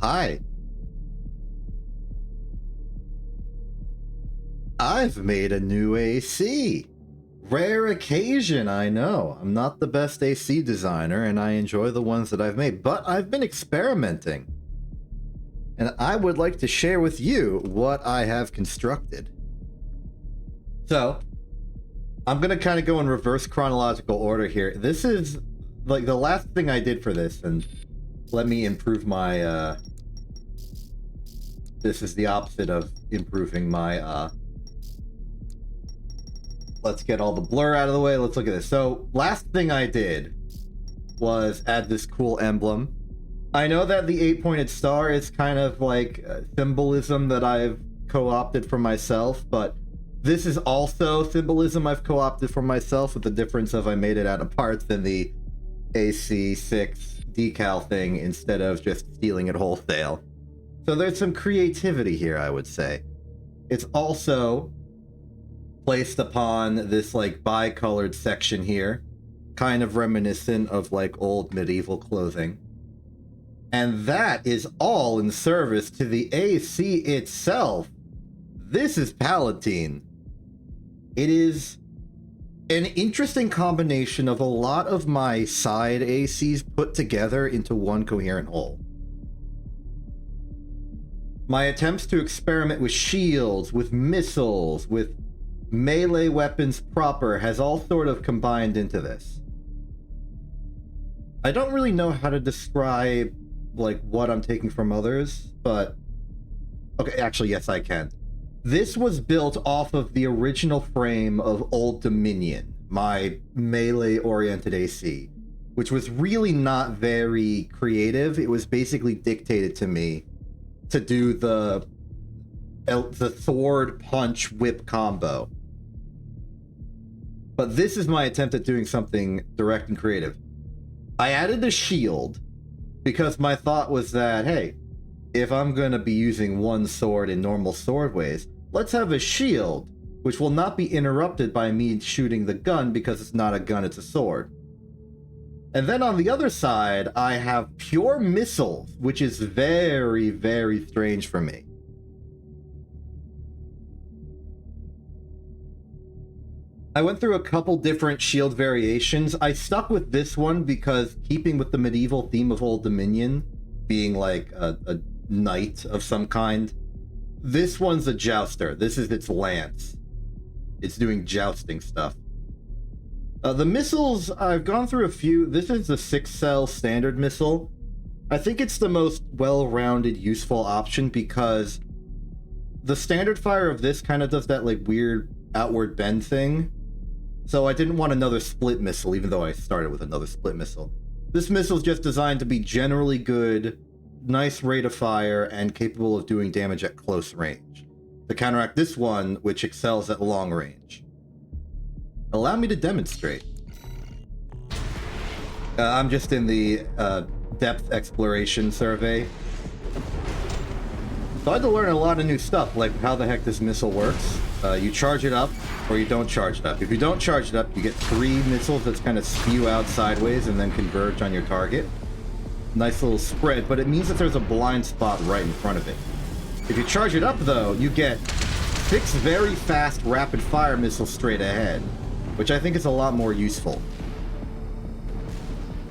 Hi. I've made a new AC. Rare occasion, I know. I'm not the best AC designer, and I enjoy the ones that I've made, but I've been experimenting. And I would like to share with you what I have constructed. So, I'm going to kind of go in reverse chronological order here. This is like the last thing I did for this, and let me improve my, this is the opposite of improving my, let's get all the blur out of the way. Let's look at this. So, last thing I did was add this cool emblem. I know that the 8-pointed star is kind of like symbolism that I've co-opted for myself, but this is also symbolism I've co-opted for myself, with the difference of I made it out of parts than the AC6 decal thing instead of just stealing it wholesale. So there's some creativity here, I would say. It's also placed upon this like bi-colored section here, kind of reminiscent of like old medieval clothing. And that is all in service to the AC itself. This is Palatine. It is an interesting combination of a lot of my side ACs put together into one coherent whole. My attempts to experiment with shields, with missiles, with melee weapons proper has all sort of combined into this. I don't really know how to describe like what I'm taking from others, but okay, actually yes I can. This was built off of the original frame of Old Dominion, my melee oriented AC, which was really not very creative. It was basically dictated to me to do the sword punch whip combo. But this is my attempt at doing something direct and creative. I added a shield because my thought was that, hey, if I'm going to be using one sword in normal sword ways, let's have a shield, which will not be interrupted by me shooting the gun because it's not a gun, it's a sword. And then on the other side, I have pure missiles, which is very, very strange for me. I went through a couple different shield variations. I stuck with this one because, keeping with the medieval theme of Old Dominion, being like a knight of some kind, this one's a jouster. This is its lance. It's doing jousting stuff. The missiles, I've gone through a few. This is the 6-cell standard missile. I think it's the most well-rounded, useful option because the standard fire of this kind of does that like weird outward bend thing. So I didn't want another split missile, even though I started with another split missile. This missile is just designed to be generally good, nice rate of fire, and capable of doing damage at close range, to counteract this one, which excels at long range. Allow me to demonstrate. I'm just in the depth exploration survey. So I had to learn a lot of new stuff, like how the heck this missile works. You charge it up, or you don't charge it up. If you don't charge it up, you get 3 missiles that kind of spew out sideways and then converge on your target. Nice little spread, but it means that there's a blind spot right in front of it. If you charge it up, though, you get 6 very fast rapid-fire missiles straight ahead, which I think is a lot more useful.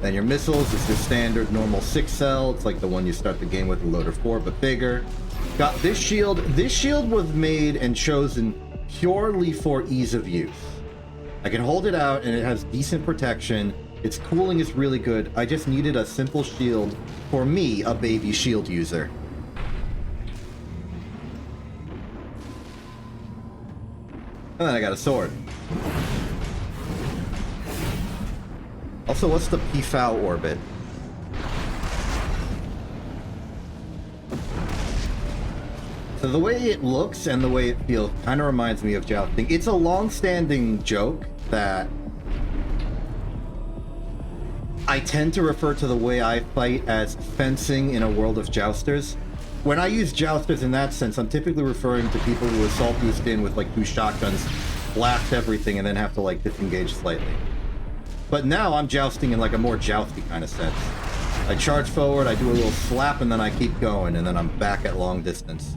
Then your missiles is your standard normal 6-cell. It's like the one you start the game with, a loader 4, but bigger. Got this shield. This shield was made and chosen purely for ease of use. I can hold it out and it has decent protection. Its cooling is really good. I just needed a simple shield for me, a baby shield user. And then I got a sword. Also, what's the PFAO orbit? So the way it looks and the way it feels kind of reminds me of jousting. It's a long-standing joke that I tend to refer to the way I fight as fencing in a world of jousters. When I use jousters in that sense, I'm typically referring to people who assault boost in with like 2 shotguns, blast everything, and then have to like disengage slightly. But now I'm jousting in like a more jousty kind of sense. I charge forward, I do a little slap, and then I keep going, and then I'm back at long distance.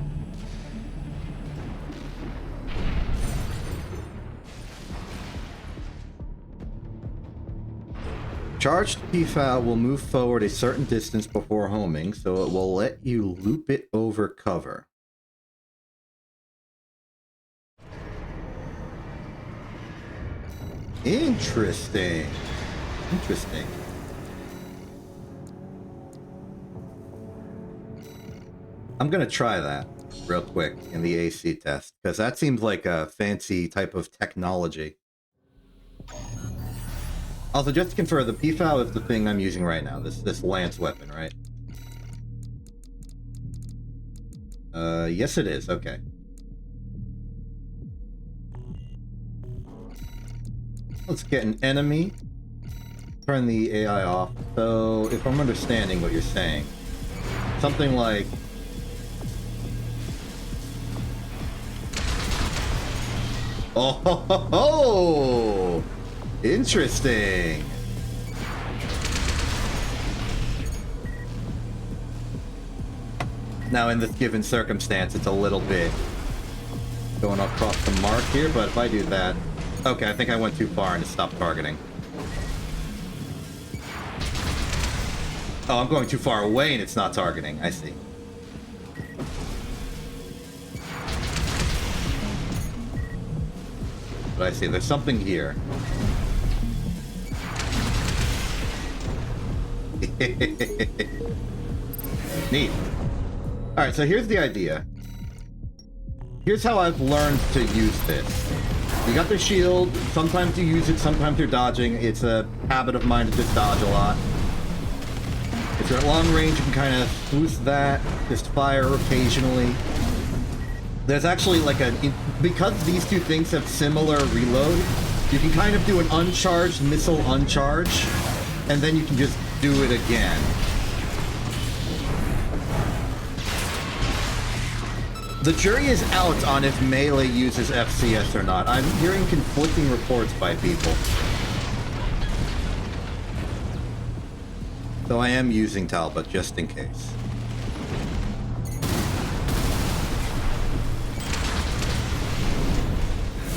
Charged PFAL will move forward a certain distance before homing, so it will let you loop it over cover. Interesting. Interesting. I'm gonna try that real quick in the AC test, because that seems like a fancy type of technology. Also, just to confirm, the PFAL is the thing I'm using right now, this lance weapon, right? Yes it is, okay. Let's get an enemy. Turn the AI off. So, if I'm understanding what you're saying, something like... Oh, ho, ho, ho! Interesting! Now, in this given circumstance, it's a little bit going across the mark here, but if I do that... Okay, I think I went too far and it stopped targeting. Oh, I'm going too far away and it's not targeting. I see. But I see, there's something here. Neat. Alright, so here's the idea. Here's how I've learned to use this. You got the shield, sometimes you use it, sometimes you're dodging. It's a habit of mine to just dodge a lot. If you're at long range, you can kind of boost that, just fire occasionally. There's actually like a... Because these two things have similar reload, you can kind of do an uncharged missile uncharge, and then you can just do it again. The jury is out on if melee uses FCS or not. I'm hearing conflicting reports by people. So I am using Talbot just in case.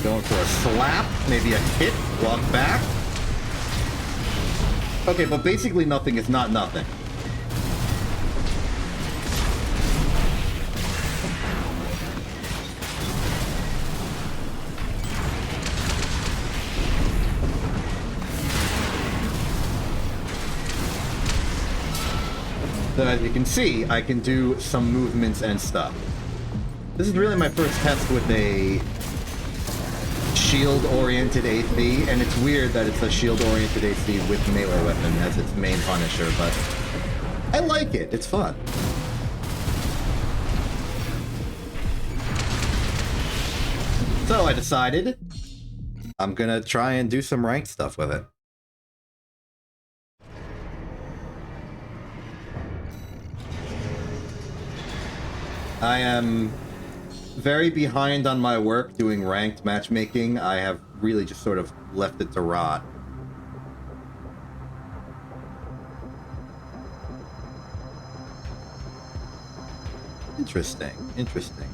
Going for a slap, maybe a hit, walk back. Okay, but basically nothing is not nothing. So as you can see, I can do some movements and stuff. This is really my first test with a shield-oriented AC, and it's weird that it's a shield-oriented AC with melee weapon as its main punisher, but I like it. It's fun. So I decided I'm gonna try and do some ranked stuff with it. I am very behind on my work doing ranked matchmaking. I have really just sort of left it to rot. Interesting, interesting.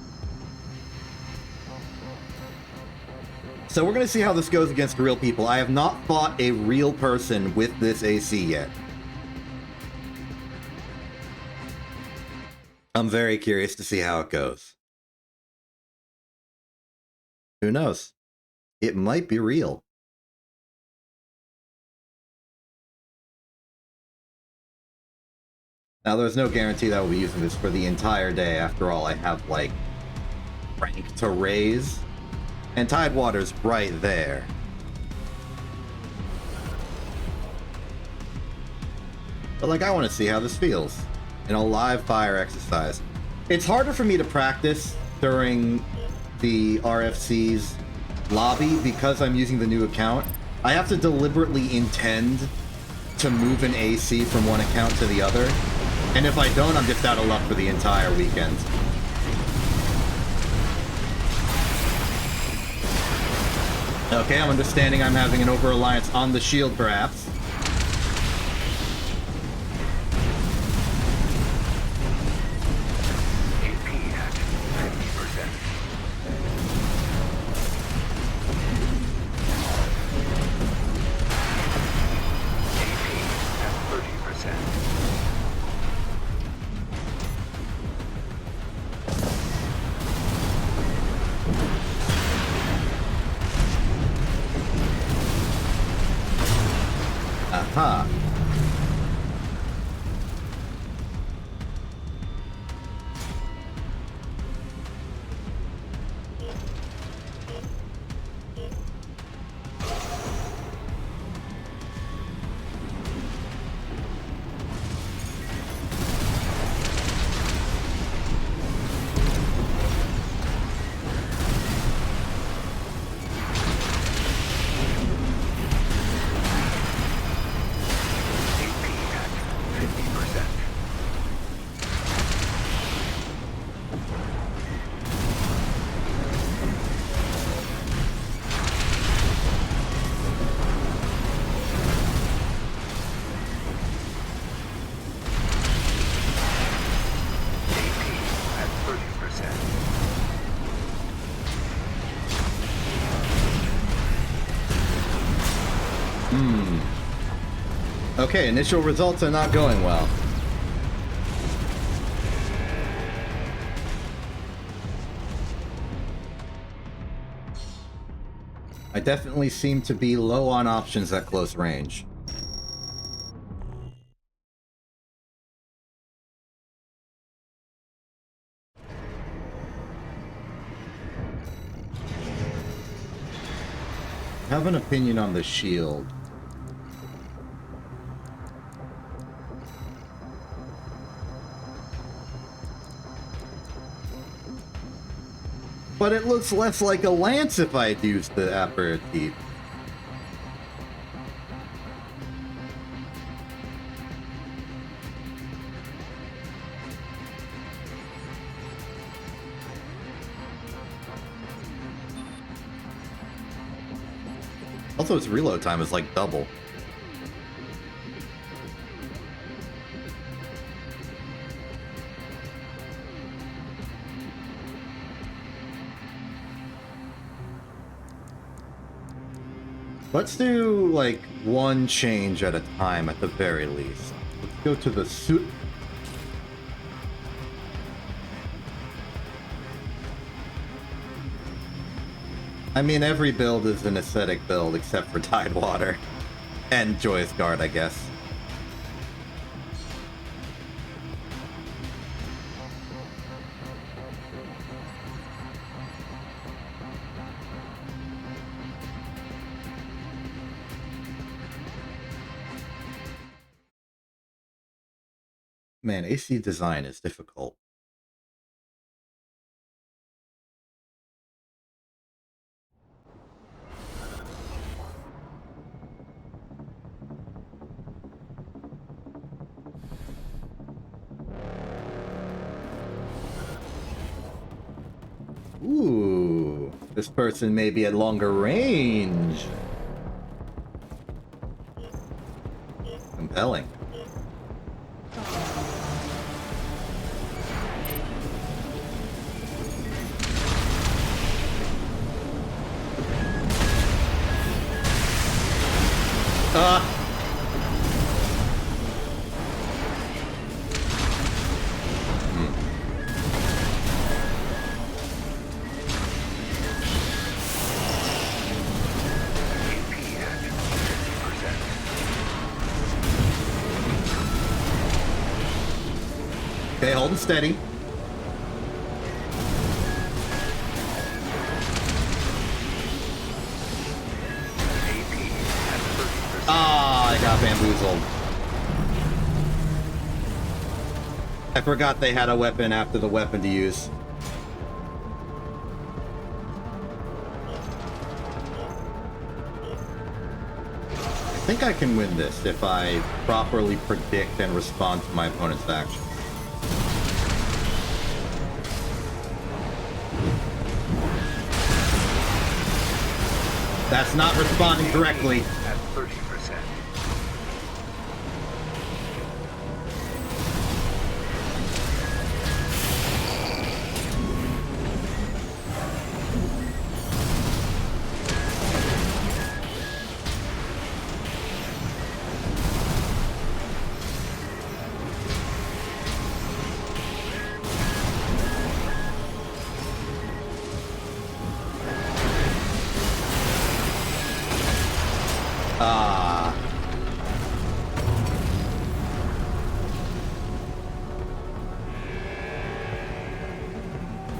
So we're gonna see how this goes against real people. I have not fought a real person with this AC yet. I'm very curious to see how it goes. Who knows? It might be real. Now, there's no guarantee that I will be using this for the entire day. After all, I have, like, rank to raise. And Tidewater's right there. But, like, I want to see how this feels in a live fire exercise. It's harder for me to practice during the RFC's lobby because I'm using the new account. I have to deliberately intend to move an AC from one account to the other. And if I don't, I'm just out of luck for the entire weekend. Okay, I'm understanding I'm having an over-reliance on the shield, perhaps. Ah. Okay, initial results are not going well. I definitely seem to be low on options at close range. I have an opinion on the shield. But it looks less like a lance if I'd used the aperitif. Also, its reload time is like double. Let's do, like, one change at a time at the very least. Let's go to the suit. I mean, every build is an aesthetic build except for Tidewater. And Joyous Guard, I guess. Man, AC design is difficult. Ooh, this person may be at longer range. Compelling. Okay, holding steady. Ah, I got bamboozled. I forgot they had a weapon after the weapon to use. I think I can win this if I properly predict and respond to my opponent's action. That's not responding correctly. At 30%.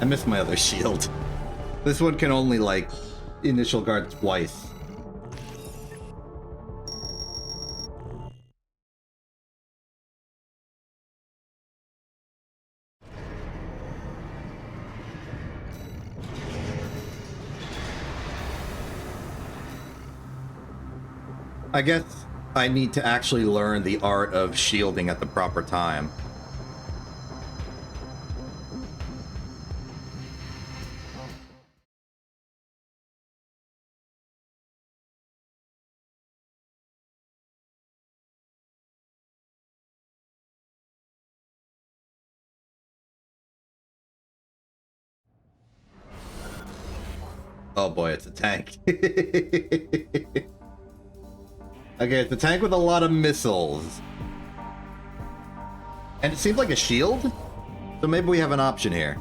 I missed my other shield. This one can only, like, initial guard twice. I guess I need to actually learn the art of shielding at the proper time. Oh boy, it's a tank. Okay, it's a tank with a lot of missiles. And it seems like a shield? So maybe we have an option here.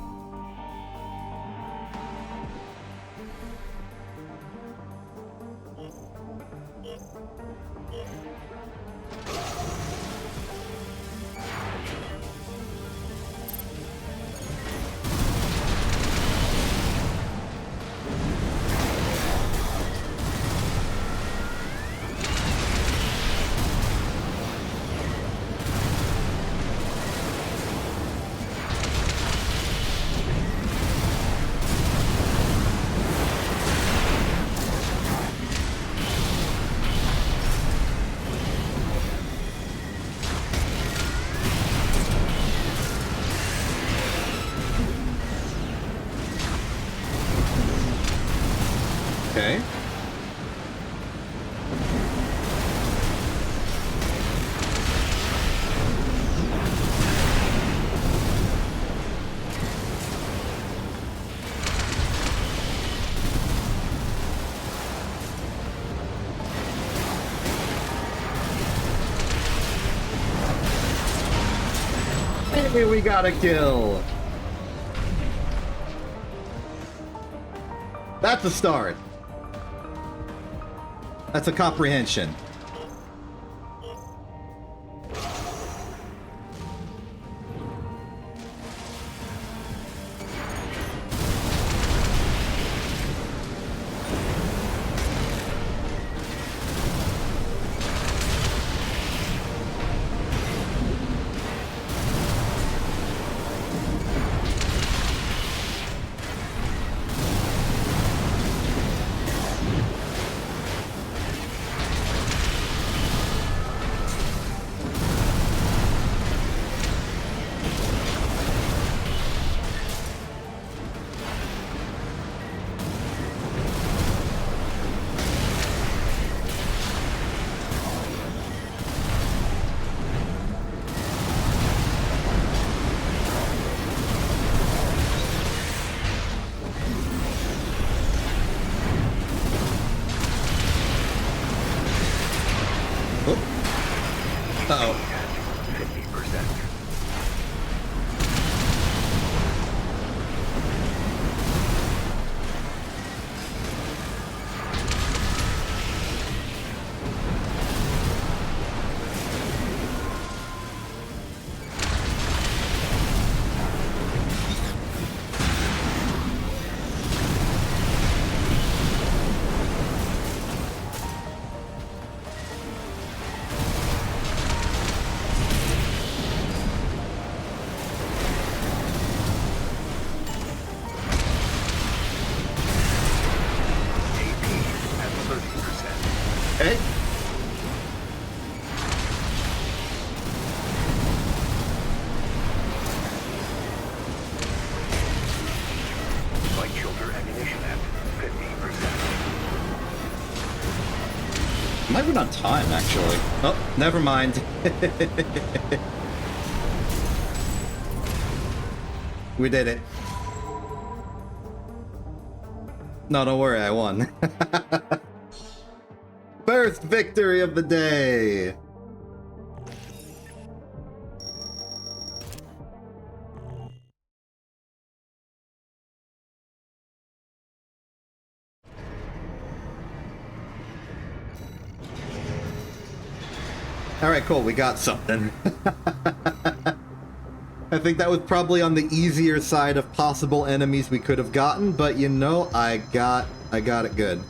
Okay. Maybe we got a kill. That's a start. That's a comprehension. Uh-oh. 50%. Okay. Light shoulder ammunition at 50%. Might run on time, actually. Oh, never mind. We did it. No, don't worry, I won. First victory of the day! Alright, cool, we got something. I think that was probably on the easier side of possible enemies we could have gotten, but you know, I got it good.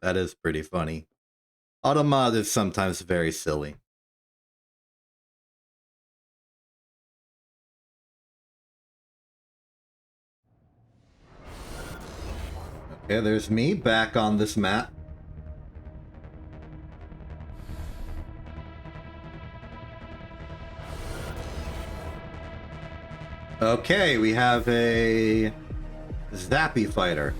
That is pretty funny. Automod is sometimes very silly. Okay, there's me back on this map. Okay, we have a Zappy fighter.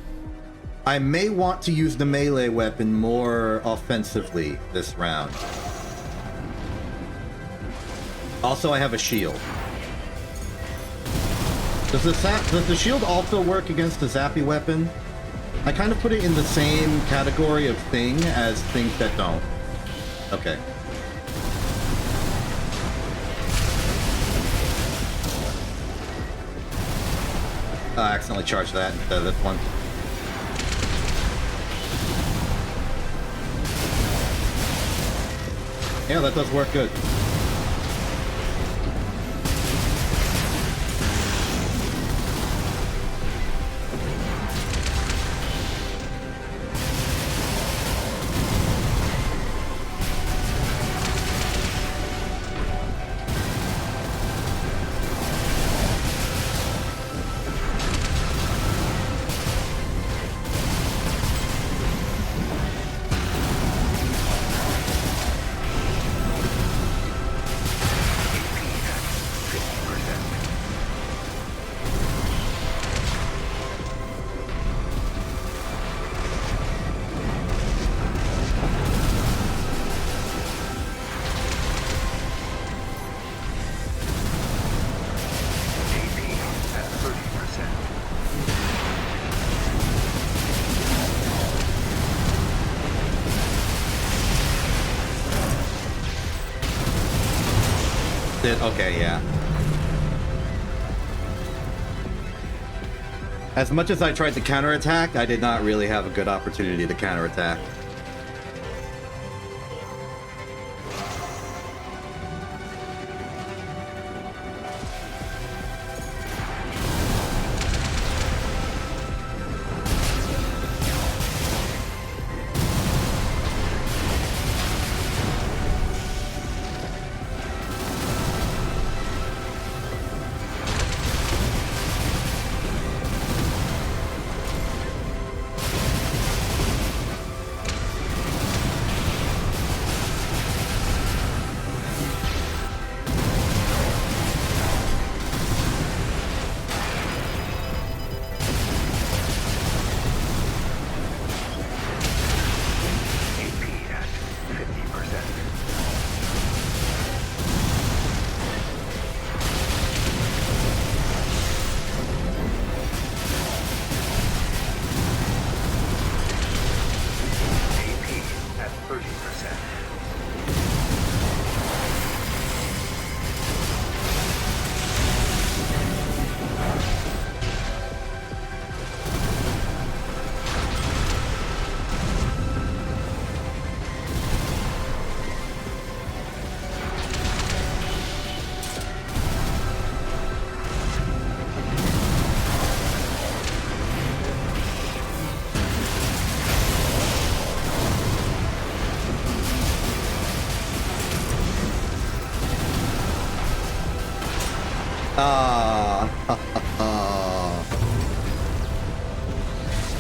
I may want to use the melee weapon more offensively this round. Also, I have a shield. Does the shield also work against the Zappy weapon? I kind of put it in the same category of thing as things that don't. Okay. I accidentally charged that instead of this one. Yeah, that does work good. Okay, yeah. As much as I tried to counterattack, I did not really have a good opportunity to counterattack.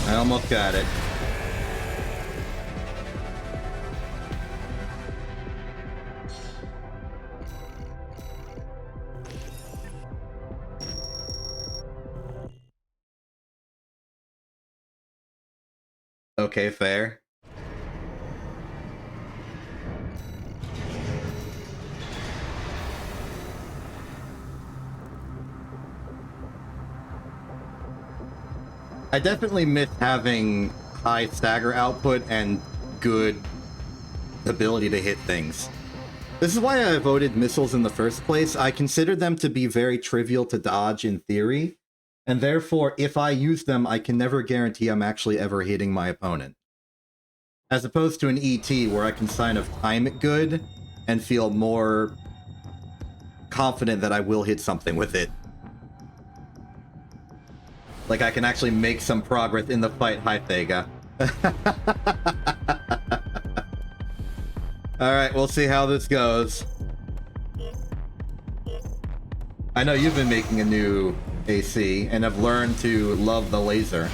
I almost got it. Okay, fair. I definitely miss having high stagger output and good ability to hit things. This is why I voted missiles in the first place. I consider them to be very trivial to dodge in theory, and therefore, if I use them, I can never guarantee I'm actually ever hitting my opponent. As opposed to an ET, where I can kind of time it good and feel more confident that I will hit something with it. Like I can actually make some progress in the fight. Hi, Thega. Alright, we'll see how this goes. I know you've been making a new AC and have learned to love the laser.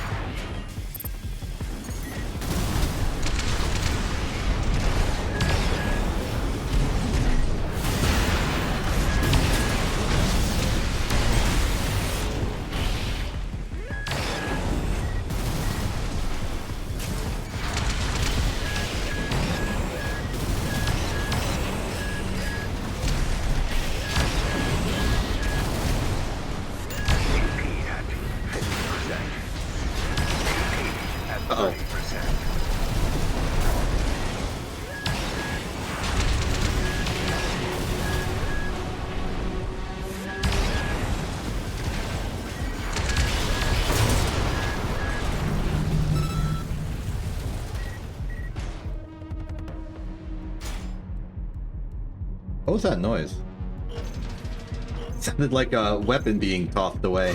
What was that noise? It sounded like a weapon being tossed away.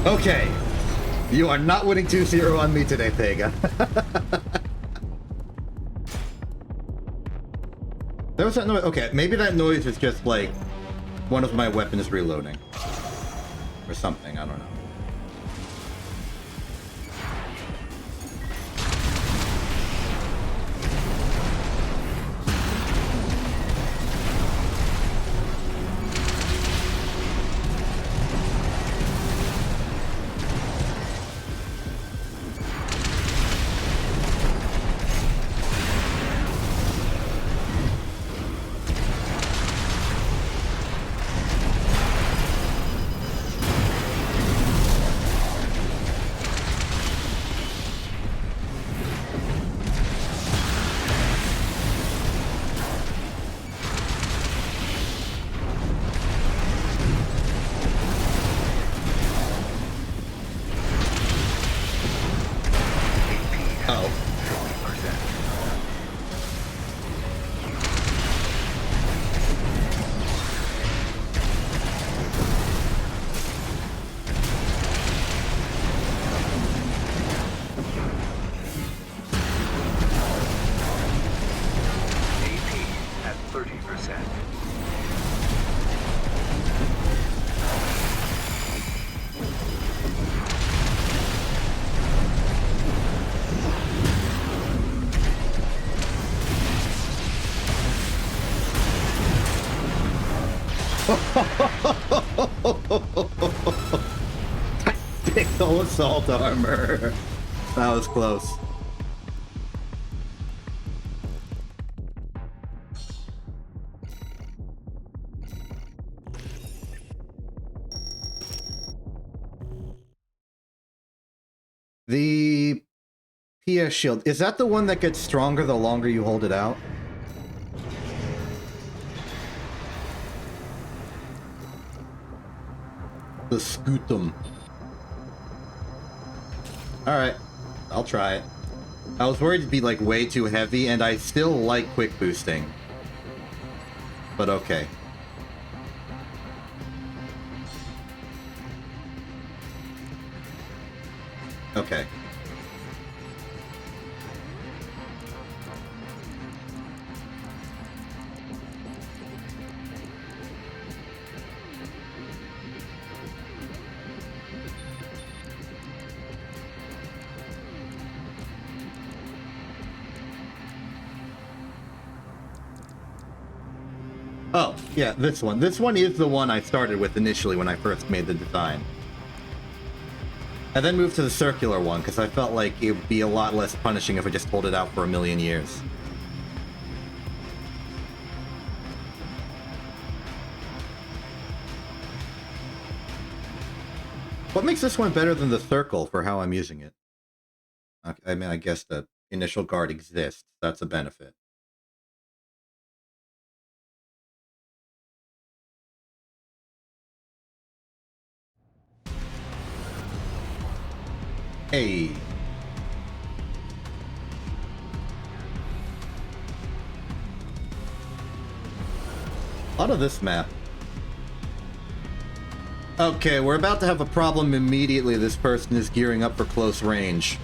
Okay, you are not winning 2-0 on me today, Thega. There was that noise. Okay, maybe that noise is just like one of my weapons reloading. Or something, I don't know. Tactical assault armor. That was close. The PS shield, is that the one that gets stronger the longer you hold it out? The scutum. Alright. I'll try it. I was worried it'd be, like, way too heavy, and I still like quick boosting. But okay. Okay. Oh, yeah, this one. This one is the one I started with initially when I first made the design. I then moved to the circular one because I felt like it would be a lot less punishing if I just hold it out for a million years. What makes this one better than the circle for how I'm using it? I mean, I guess the initial guard exists. That's a benefit. Hey. A lot of this map. Okay, we're about to have a problem immediately. This person is gearing up for close range.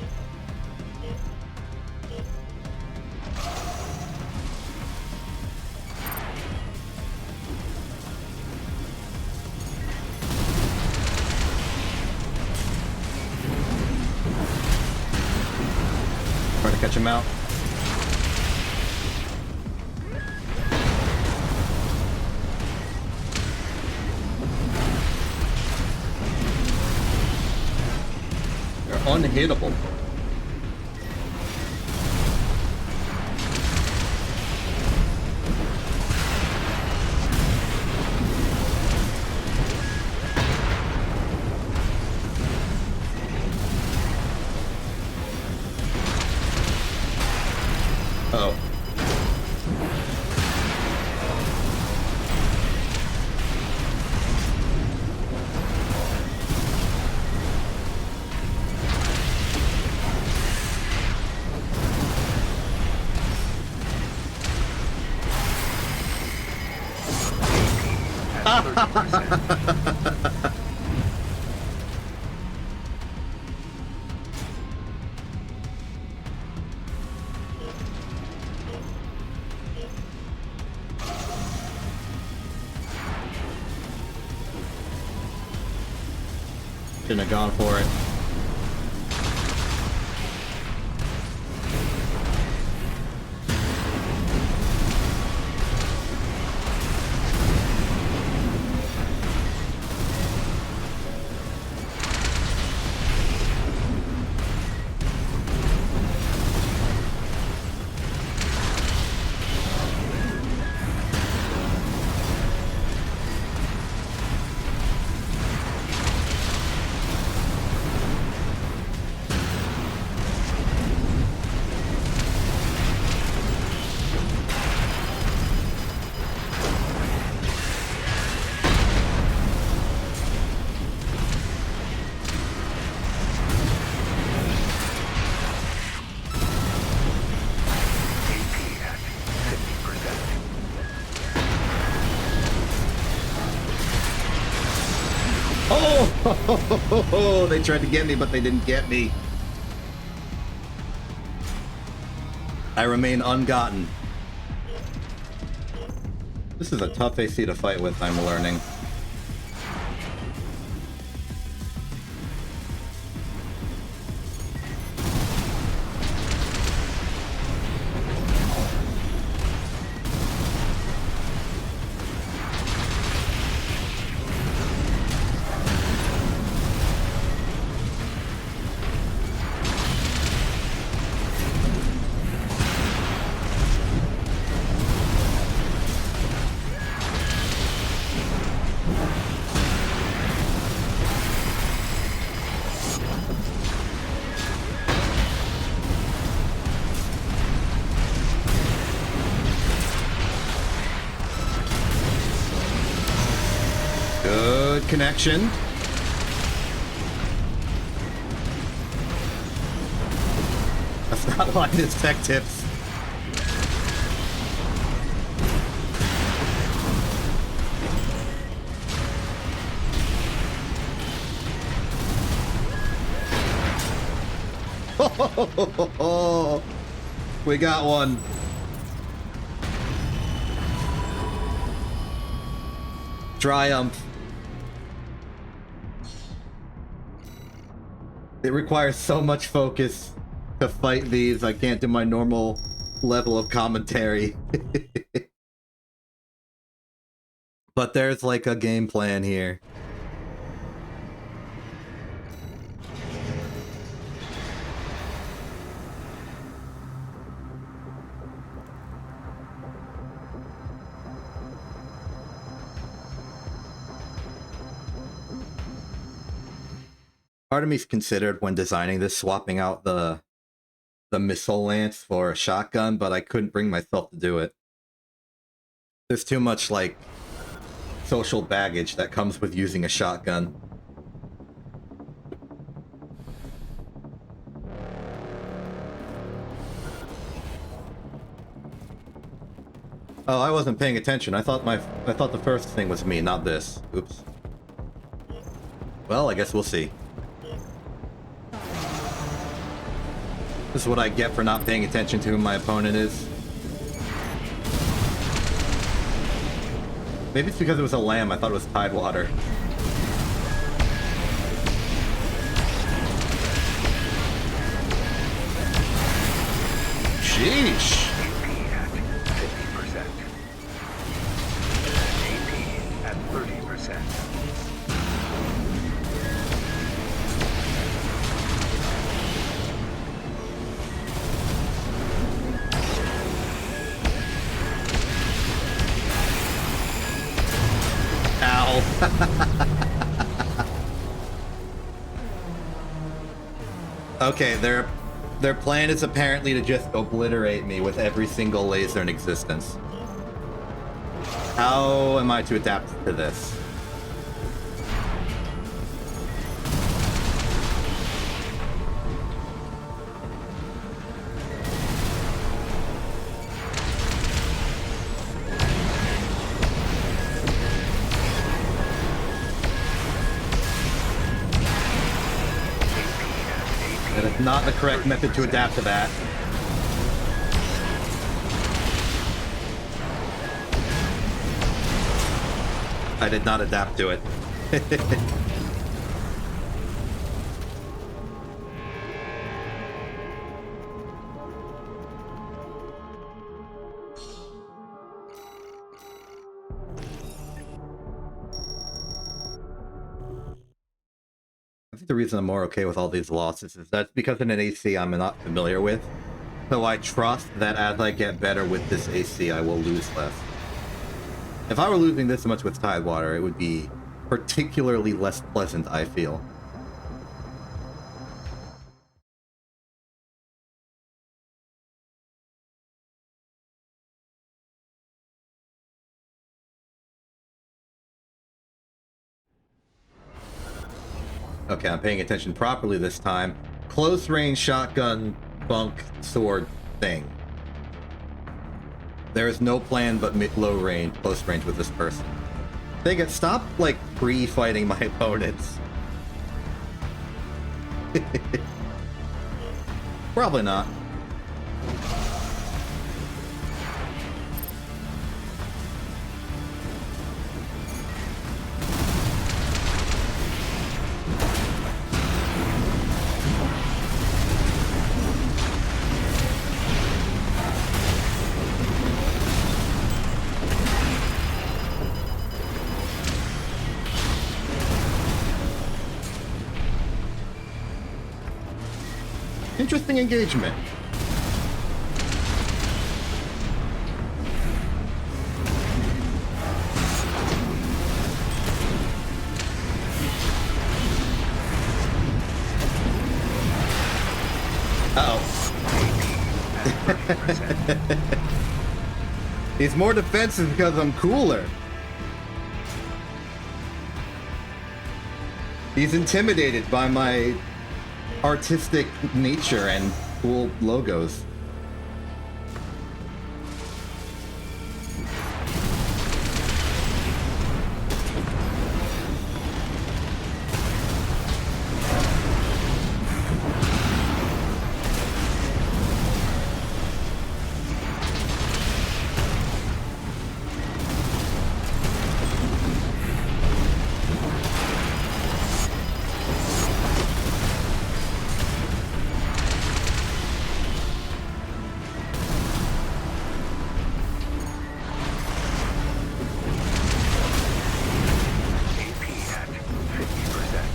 Try to catch him out. They're unhittable. Oh. At 30%. Shouldn't have gone for it. Oh, they tried to get me, but they didn't get me. I remain ungotten. This is a tough AC to fight with, I'm learning. Good connection. not like his tech tips. We got one. Triumph. It requires so much focus to fight these. I can't do my normal level of commentary. But there's like a game plan here. Part of me's considered when designing this swapping out the missile lance for a shotgun, but I couldn't bring myself to do it. There's too much like social baggage that comes with using a shotgun. Oh, I wasn't paying attention. I thought the first thing was me, not this. Oops. Well, I guess we'll see. This is what I get for not paying attention to who my opponent is. Maybe it's because it was a lamb. I thought it was Tidewater. Sheesh. AP at 50%. AP at 30%. Okay, their plan is apparently to just obliterate me with every single laser in existence. How am I to adapt to this? Not the correct method to adapt to that. I did not adapt to it. I think the reason I'm more okay with all these losses is that's because in an AC I'm not familiar with. So I trust that as I get better with this AC, I will lose less. If I were losing this much with Tidewater, it would be particularly less pleasant, I feel. Okay, I'm paying attention properly this time. Close range shotgun bunk sword thing. There is no plan but low range, close range with this person. They get stop like pre-fighting my opponents. Probably not. Interesting engagement. Uh-oh. He's more defensive because I'm cooler. He's intimidated by my artistic nature and cool logos. AP at 50%.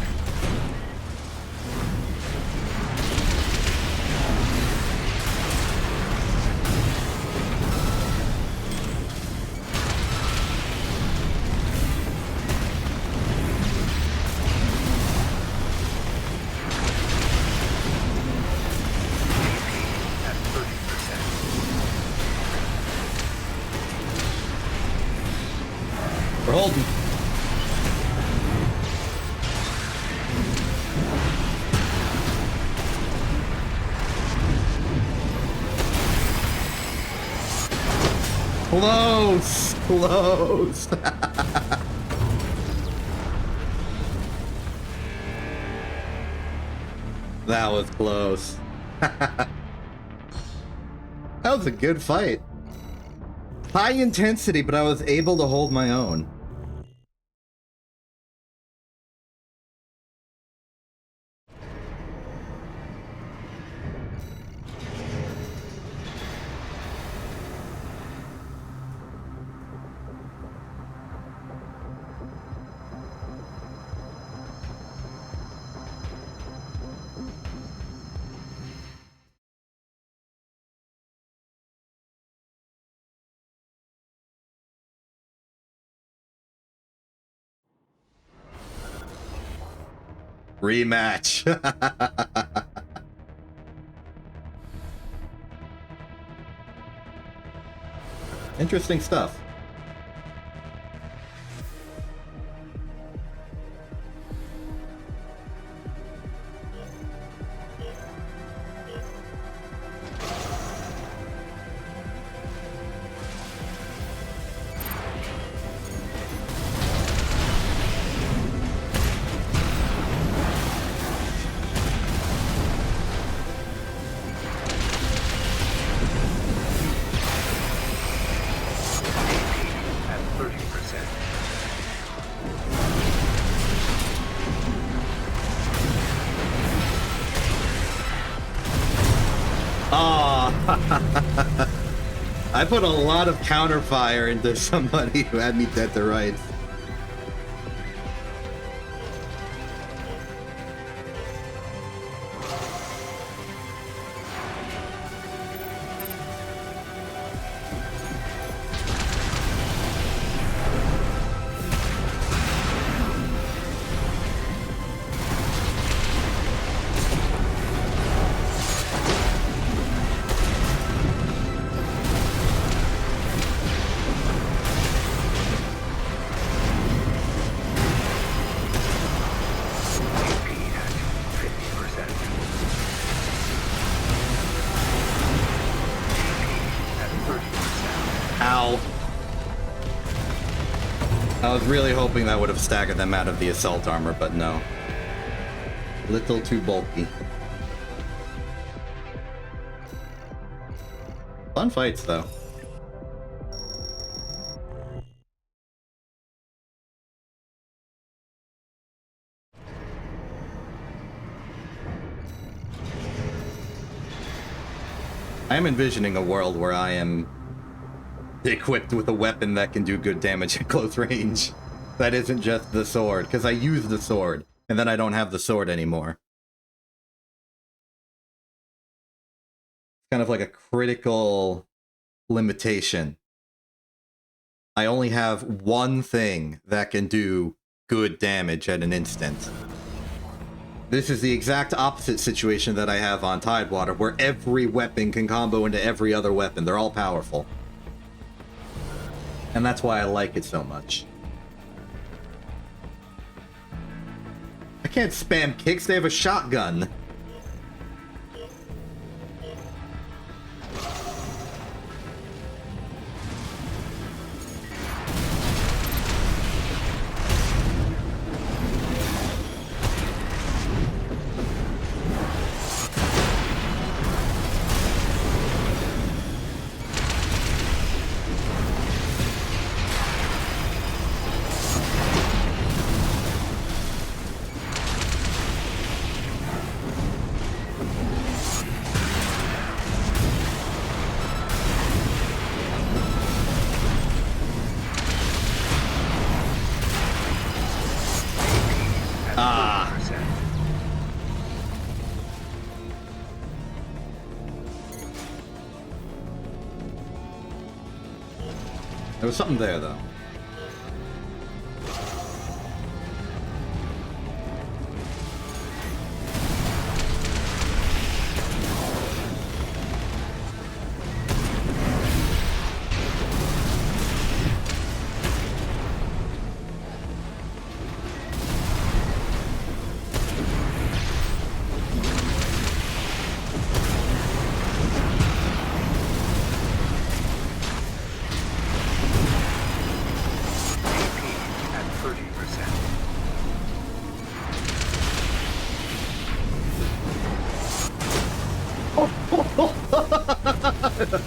AP at 30%. We're holding. Close! Close! That was close. That was a good fight. High intensity, but I was able to hold my own. Rematch. Interesting stuff. At 30%. Ah, I put a lot of counterfire into somebody who had me dead to rights. AP at 50%. AP at 30%. Ow. I was really hoping that would have staggered them out of the assault armor, but no. Little too bulky. Fun fights, though. I am envisioning a world where I am equipped with a weapon that can do good damage at close range. That isn't just the sword, because I use the sword, and then I don't have the sword anymore. It's kind of like a critical limitation. I only have one thing that can do good damage at an instant. This is the exact opposite situation that I have on Tidewater, where every weapon can combo into every other weapon. They're all powerful. And that's why I like it so much. I can't spam kicks, they have a shotgun. There was something there, though.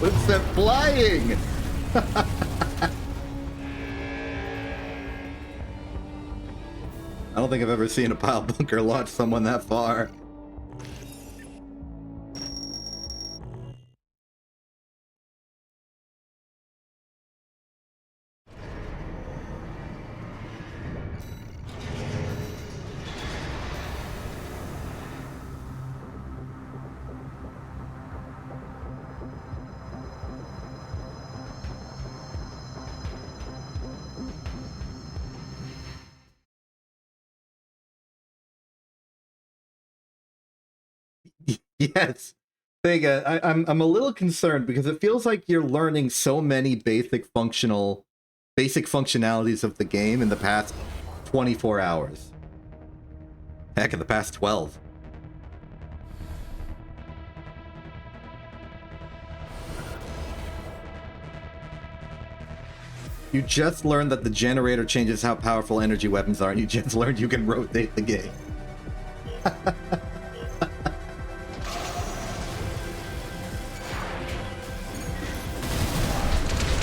It said flying! I don't think I've ever seen a pile bunker launch someone that far. Yes. Vega, I'm a little concerned because it feels like you're learning so many basic functionalities of the game in the past 24 hours. Heck, in the past 12. You just learned that the generator changes how powerful energy weapons are, and you just learned you can rotate the game.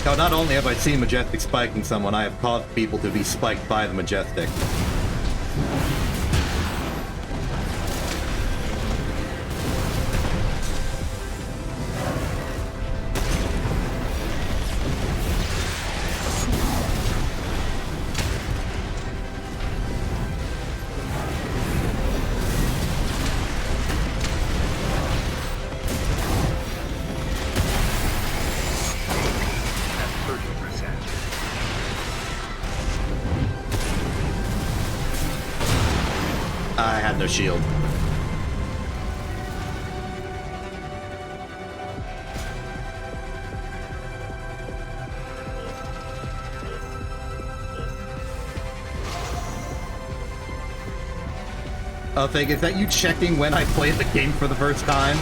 Now, not only have I seen Majestic spiking someone, I have caused people to be spiked by the Majestic. I had no shield. Oh, thing, is that you checking when I played the game for the first time?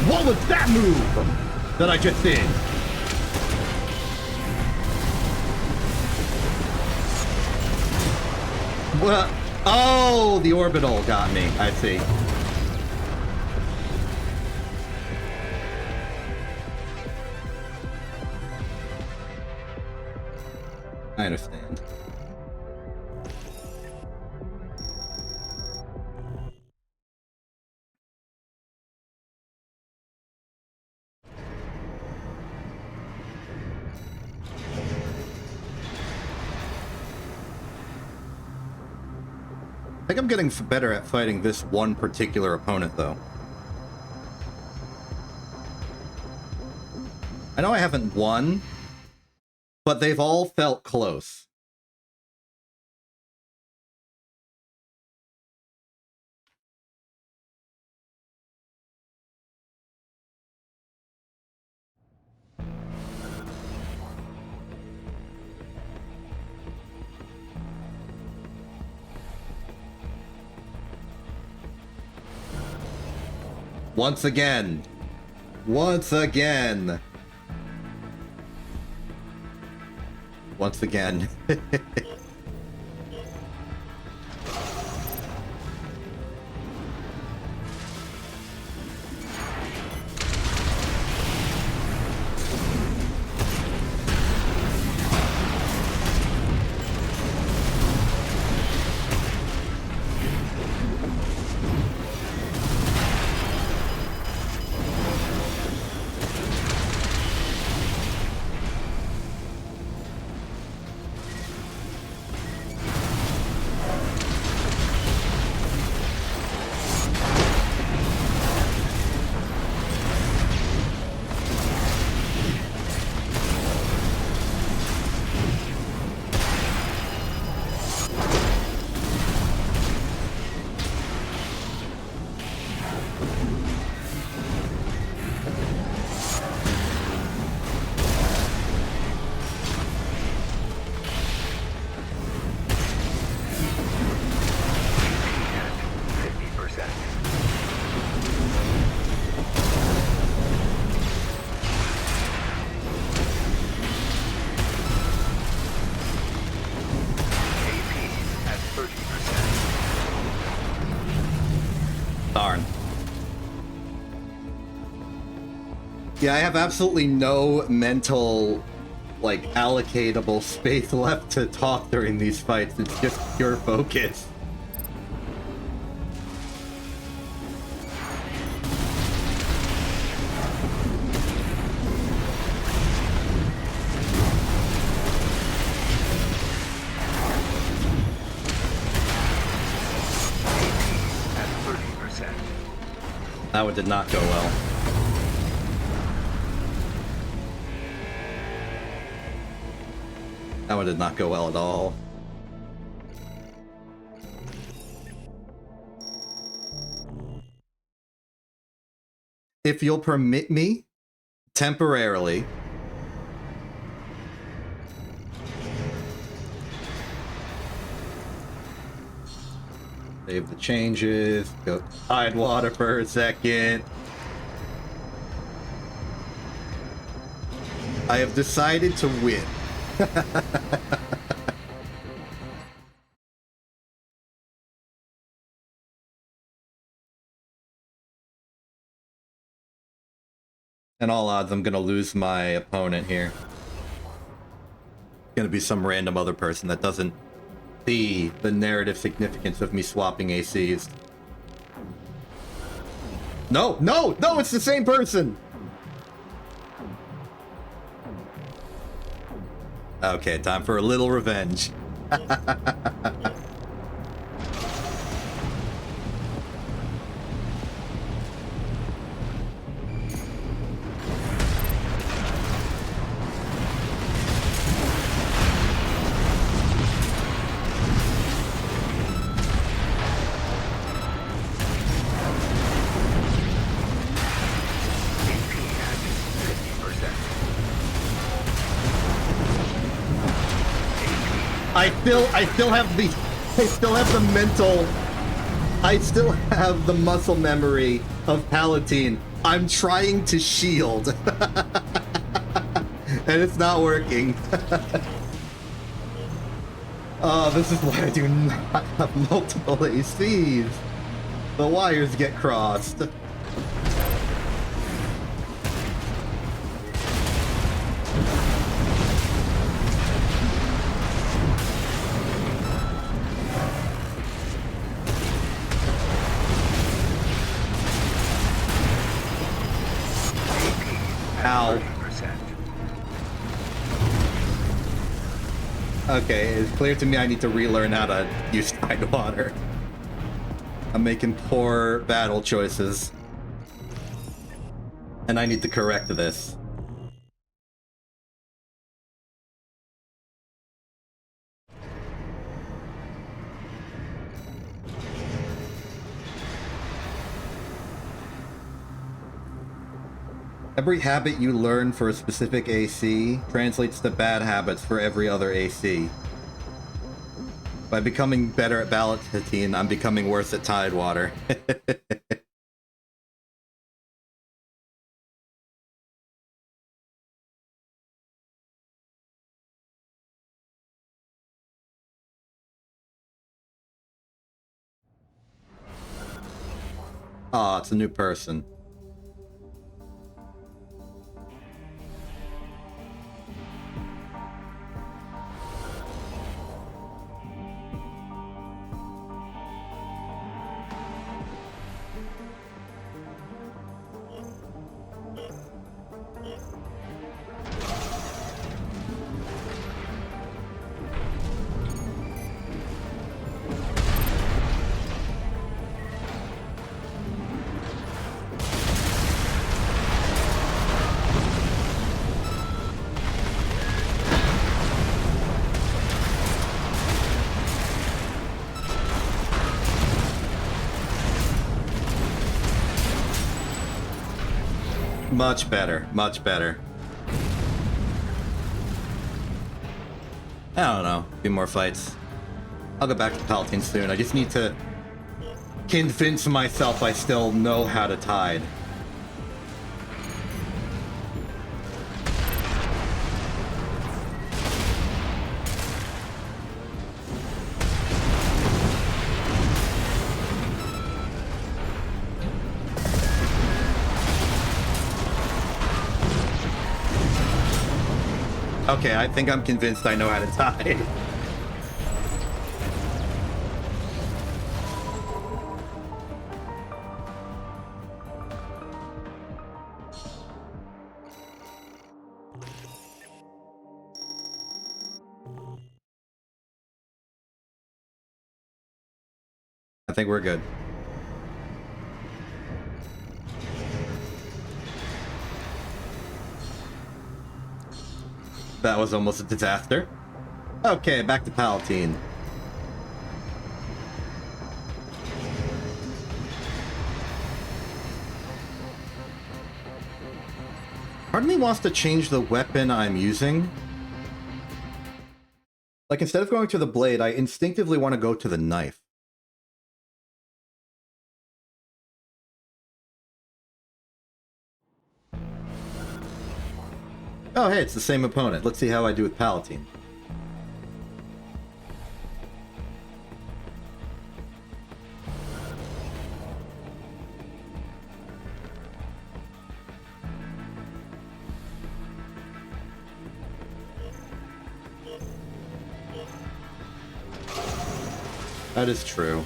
What was that move that I just did? Well, oh, the orbital got me. I see. I understand. I think I'm getting better at fighting this one particular opponent, though. I know I haven't won, but they've all felt close. Once again. Once again. Once again. Darn. Yeah, I have absolutely no mental, like, allocatable space left to talk during these fights. It's just pure focus. That one did not go well. That one did not go well at all. If you'll permit me, temporarily, save the changes, go Tidewater for a second. I have decided to win. And all odds, I'm gonna lose my opponent here. Gonna be some random other person that doesn't see the narrative significance of me swapping ACs. No, no, no, it's the same person! Okay, time for a little revenge. I still have the muscle memory of Palatine. I'm trying to shield. And it's not working. Oh, this is why I do not have multiple ACs. The wires get crossed. Ow. Okay, it's clear to me I need to relearn how to use Tidewater. I'm making poor battle choices. And I need to correct this. Every habit you learn for a specific AC translates to bad habits for every other AC. By becoming better at Palatine, I'm becoming worse at Tidewater. Oh, it's a new person. Much better, much better. I don't know, a few more fights. I'll go back to Palatine soon. I just need to convince myself I still know how to tide. Okay, I think I'm convinced I know how to tide. I think we're good. That was almost a disaster. Okay, back to Palatine. Part of me wants to change the weapon I'm using. Like, instead of going to the blade, I instinctively want to go to the knife. Oh, hey, it's the same opponent. Let's see how I do with Palatine. That is true.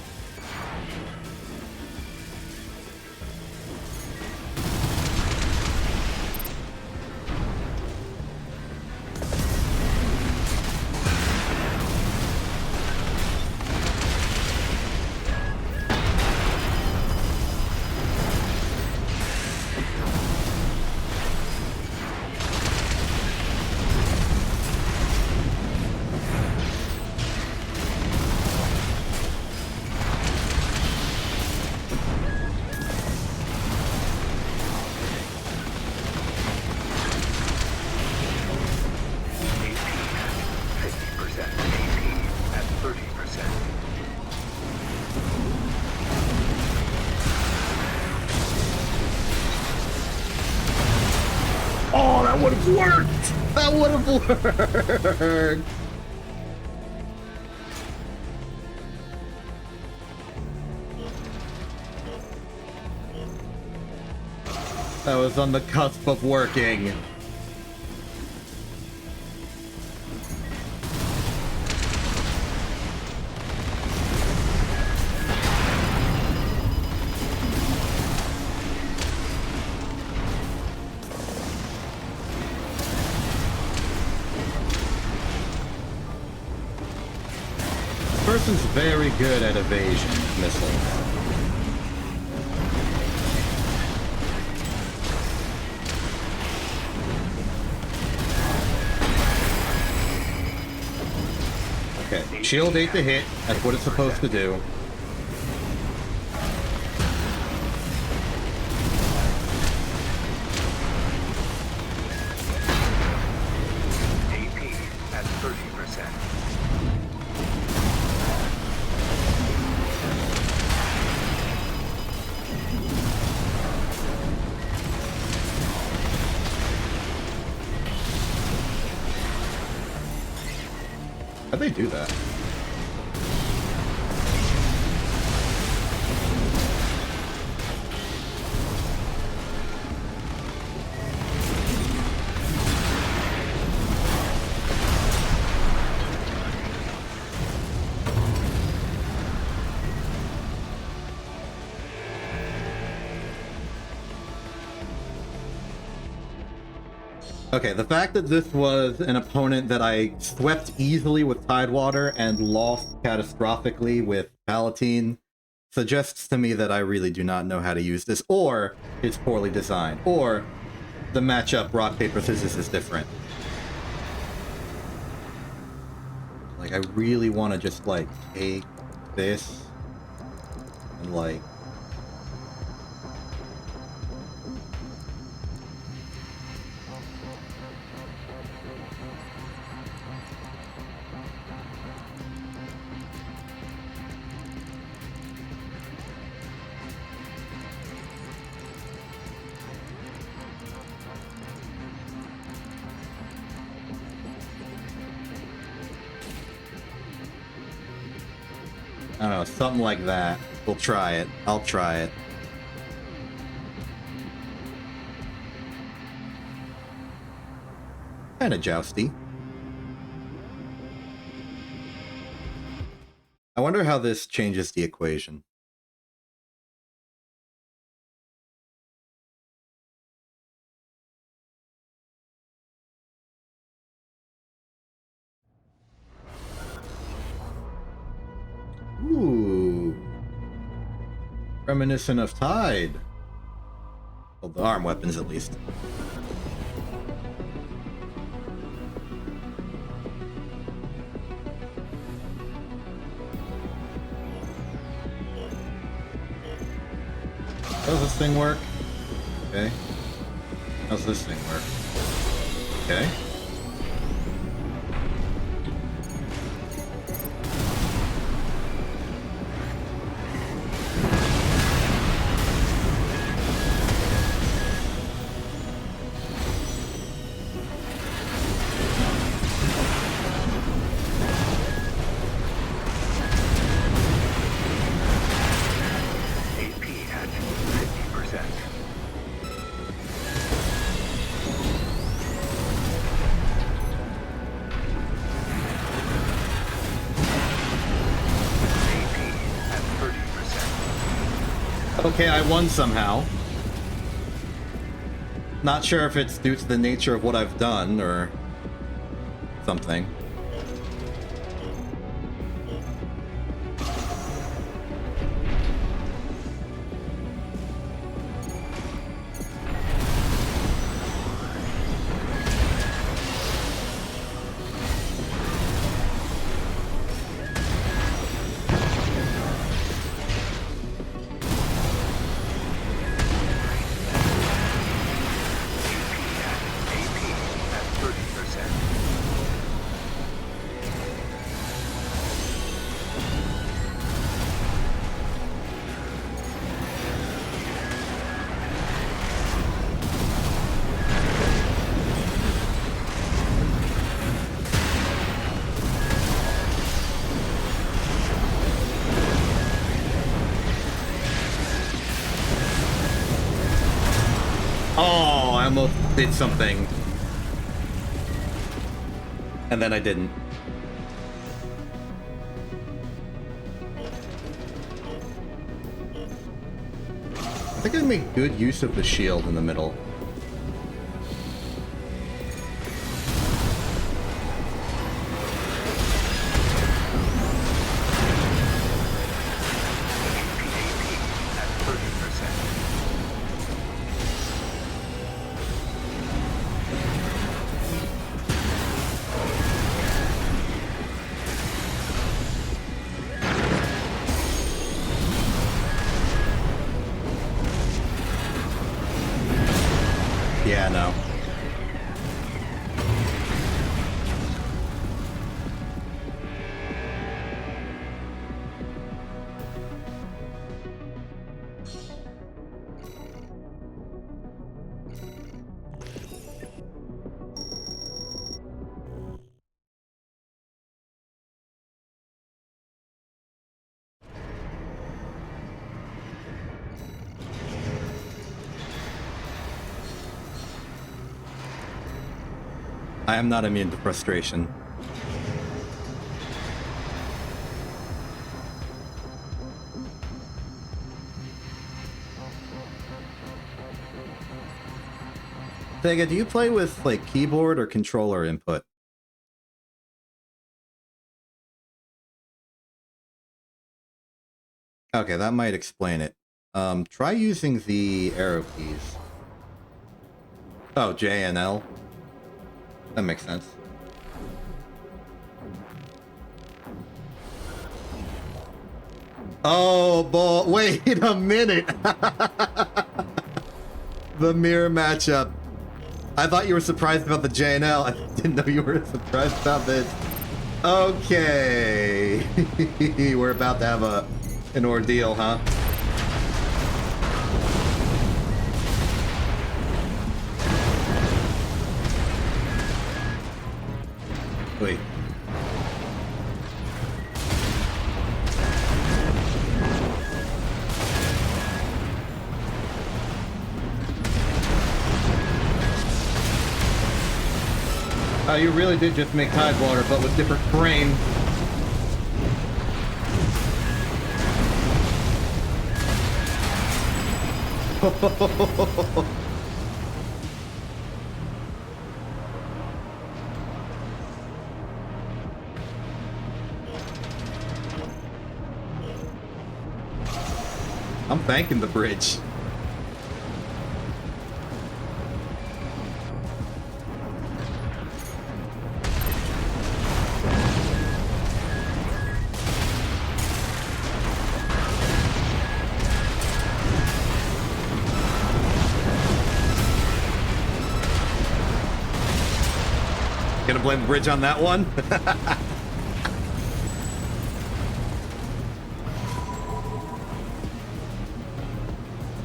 Oh, that would have worked! That would have worked! That was on the cusp of working. Person's very good at evasion missiles. Okay, shield ate the hit. That's what it's supposed to do. AP at 30%. How'd they do that? Okay, the fact that this was an opponent that I swept easily with Tidewater and lost catastrophically with Palatine suggests to me that I really do not know how to use this, or it's poorly designed, or the matchup rock, paper, scissors is different. Like, I really want to just, like, take this and, like... I don't know, something like that. We'll try it. I'll try it. Kinda jousty. I wonder how this changes the equation. Ooh. Reminiscent of Tide. Well, the arm weapons, at least. How does this thing work? Okay. How's this thing work? Okay. Okay, I won somehow. Not sure if it's due to the nature of what I've done or something. Oh, I almost did something. And then I didn't. I think I made good use of the shield in the middle. Yeah, no. I am not immune to frustration. Sega, do you play with like keyboard or controller input? Okay, that might explain it. Try using the arrow keys. Oh, J and L. That makes sense. Oh, boy. Wait a minute. The mirror matchup. I thought you were surprised about the J and L. I didn't know you were surprised about this. Okay. We're about to have an ordeal, huh? Wait. Oh, you really did just make Tidewater, but with different frame. I'm thanking the bridge. Gonna blame the bridge on that one?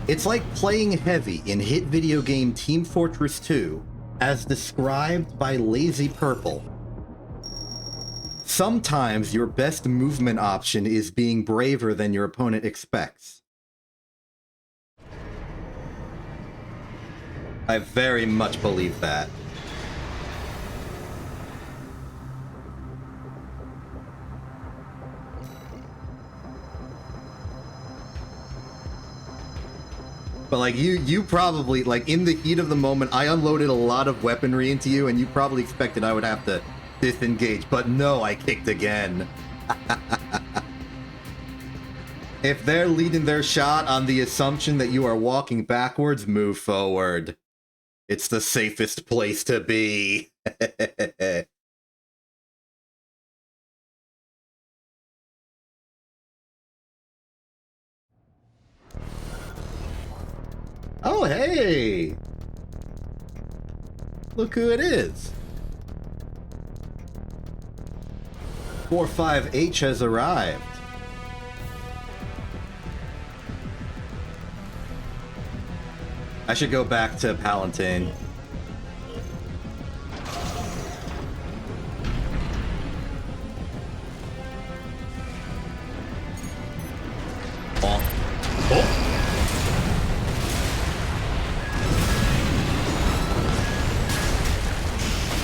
It's like playing heavy in hit video game Team Fortress 2, as described by Lazy Purple. Sometimes your best movement option is being braver than your opponent expects. I very much believe that. But like you probably, like in the heat of the moment, I unloaded a lot of weaponry into you and you probably expected I would have to disengage, but no, I kicked again. If they're leading their shot on the assumption that you are walking backwards, move forward. It's the safest place to be. Oh, hey! Look who it is. 45H has arrived. I should go back to Palantine. Oh. Oh.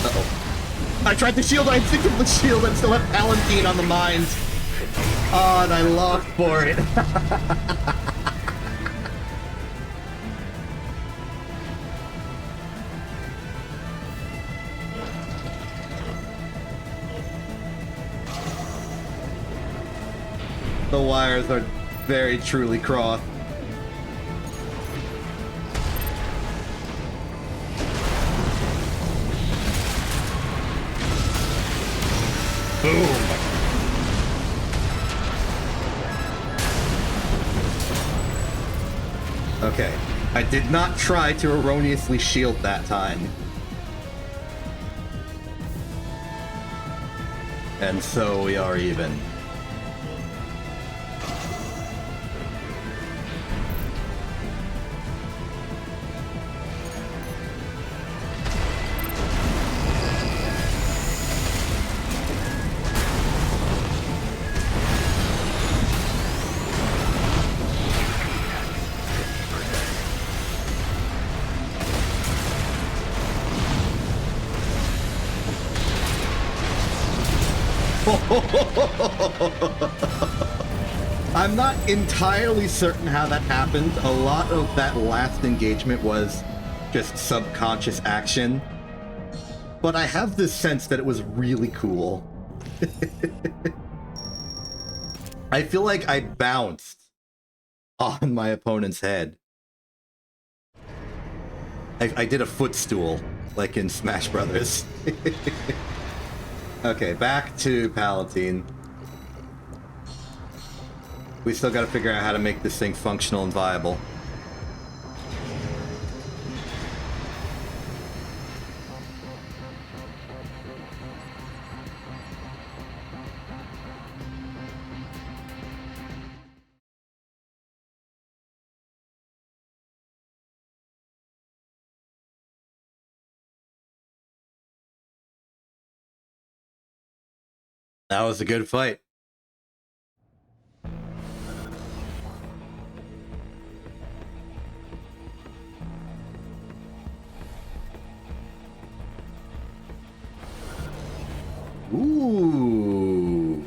Uh-oh. I tried to shield, I instinctively shield, and still have Palantine on the mind. Oh, and I lost for it. The wires are very truly crossed. Boom! Okay, I did not try to erroneously shield that time. And so we are even. I'm not entirely certain how that happened. A lot of that last engagement was just subconscious action. But I have this sense that it was really cool. I feel like I bounced on my opponent's head. I did a footstool, like in Smash Brothers. Okay, back to Palatine. We still gotta figure out how to make this thing functional and viable. That was a good fight. Ooh.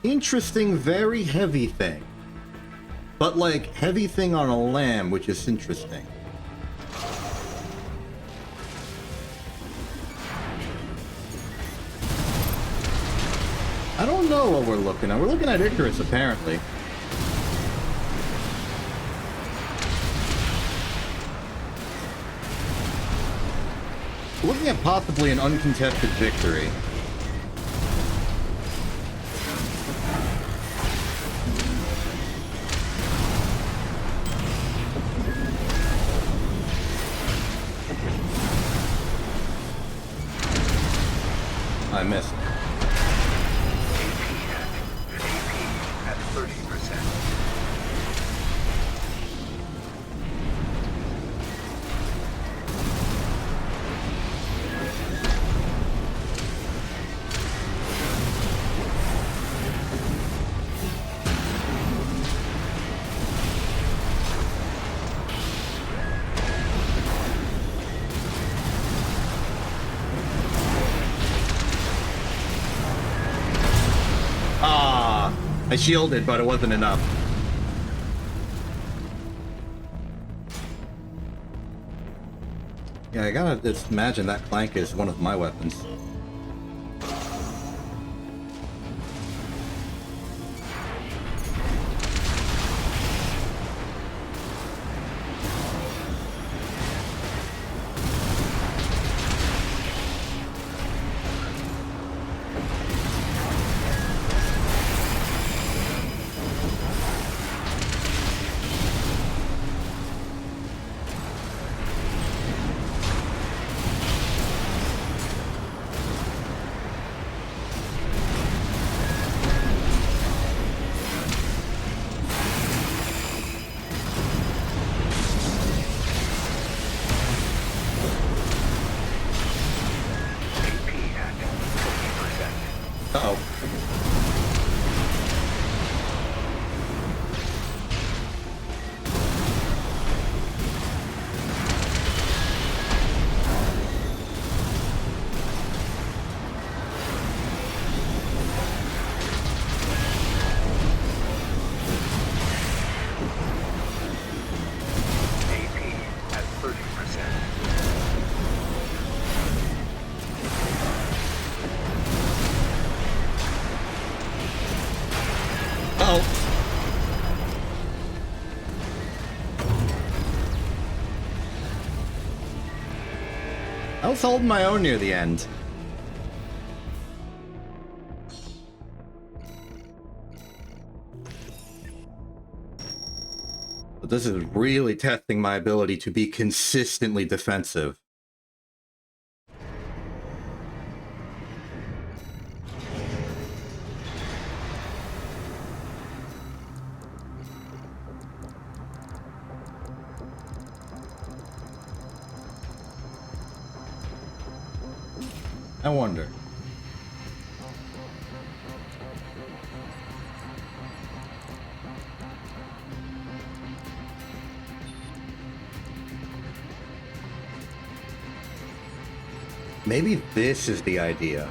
Interesting, very heavy thing. But like, heavy thing on a lamb, which is interesting. I don't know what we're looking at. We're looking at Icarus, apparently. We're looking at possibly an uncontested victory. I missed. At 30%. I shielded, but it wasn't enough. Yeah, I gotta just imagine that clank is one of my weapons. I was holding my own near the end. But this is really testing my ability to be consistently defensive. I wonder. Maybe this is the idea.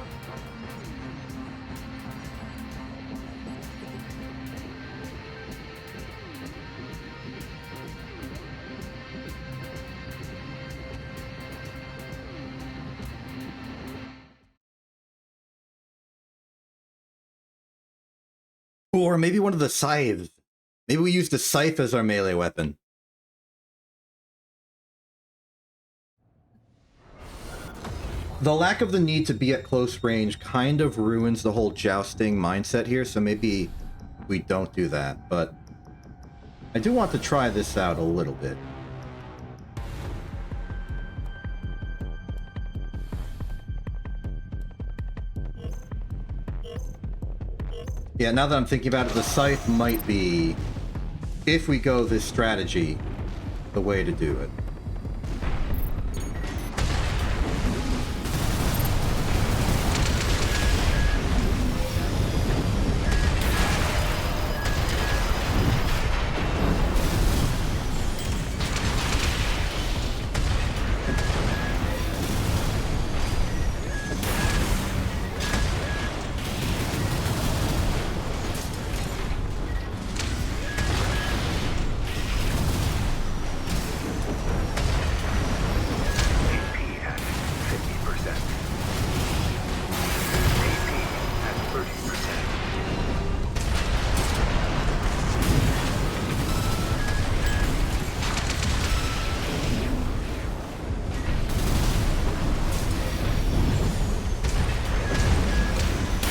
Or maybe one of the scythes. Maybe we use the scythe as our melee weapon. The lack of the need to be at close range kind of ruins the whole jousting mindset here, so maybe we don't do that, but I do want to try this out a little bit. Yeah, now that I'm thinking about it, the scythe might be, if we go this strategy, the way to do it.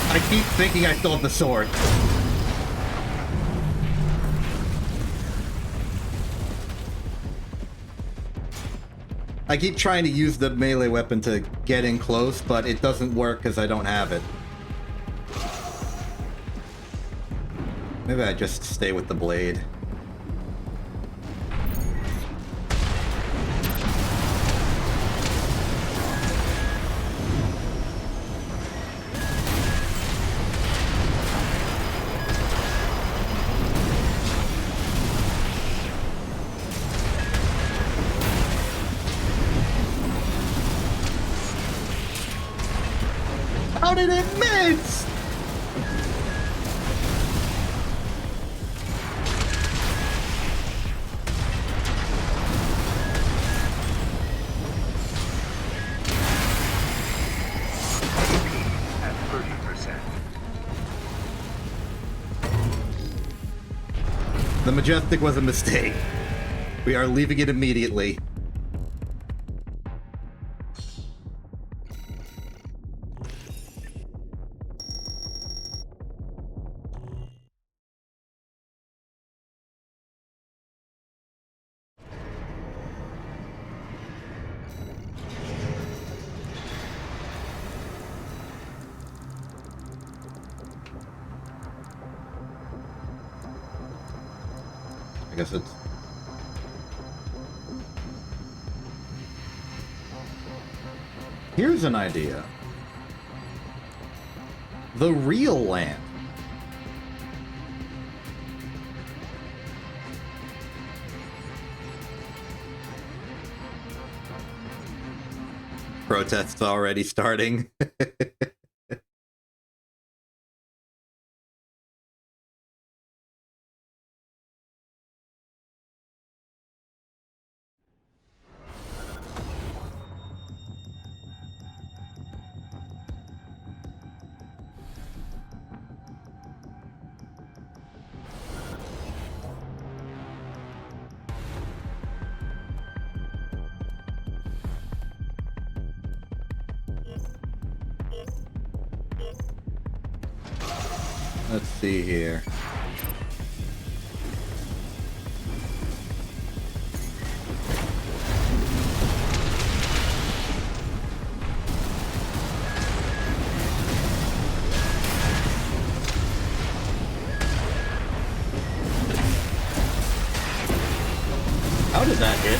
I keep thinking I still have the sword. I keep trying to use the melee weapon to get in close, but it doesn't work because I don't have it. Maybe I just stay with the blade. How did it miss? At 30%. The Majestic was a mistake. We are leaving it immediately. I guess it's... Here's an idea. The real land. Protests already starting. Let's see here. How did that hit?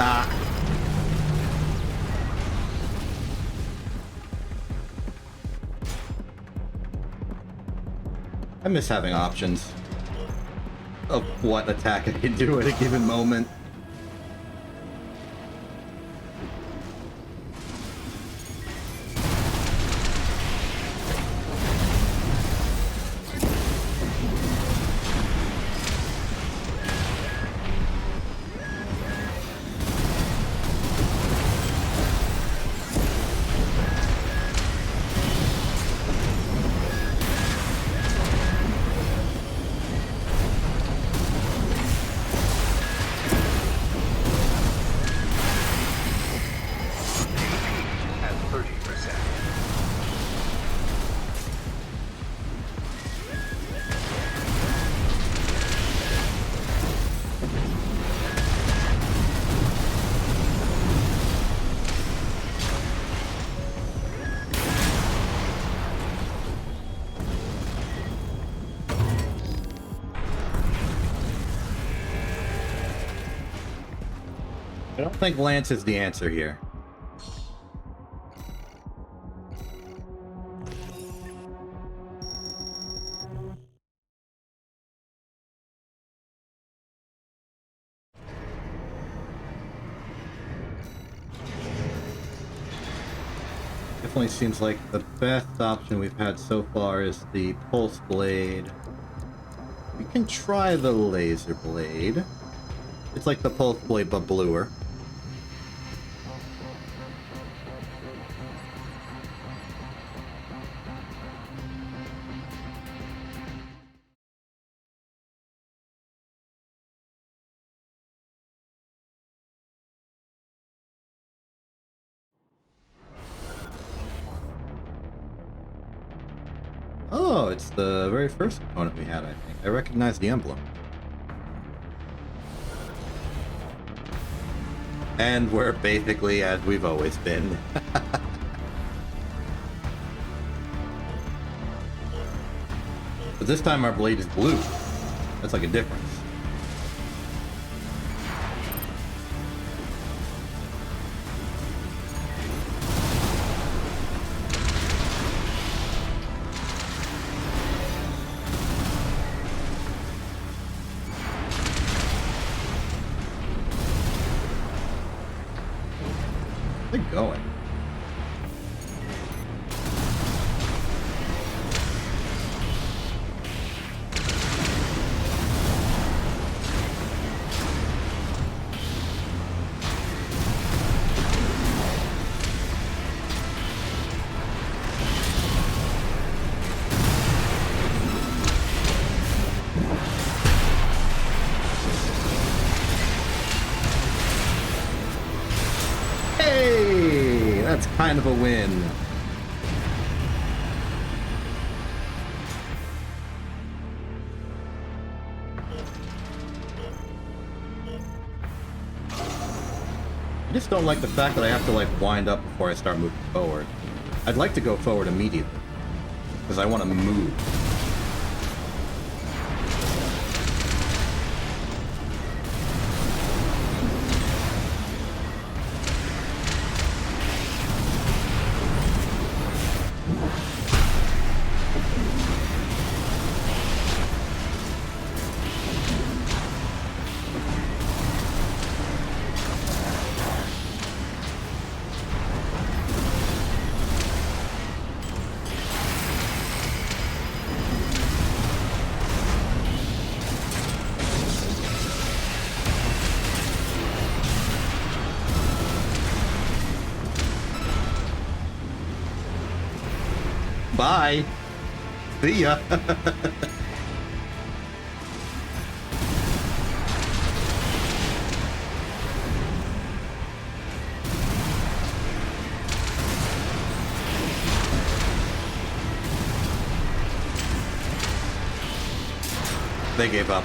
Ah. I miss having options of what attack I can do at a given moment. At 30%. I don't think Lance is the answer here. Definitely seems like the best option we've had so far is the Pulse Blade. We can try the Laser Blade. It's like the Pulse Blade, but bluer. Oh, it's the very first component we had, I think. I recognize the emblem. And we're basically as we've always been. But this time our blade is blue. That's like a difference. They're going. Hey, that's kind of a win. I just don't like the fact that I have to like wind up before I start moving forward. I'd like to go forward immediately because I want to move. Bye. See ya. They gave up.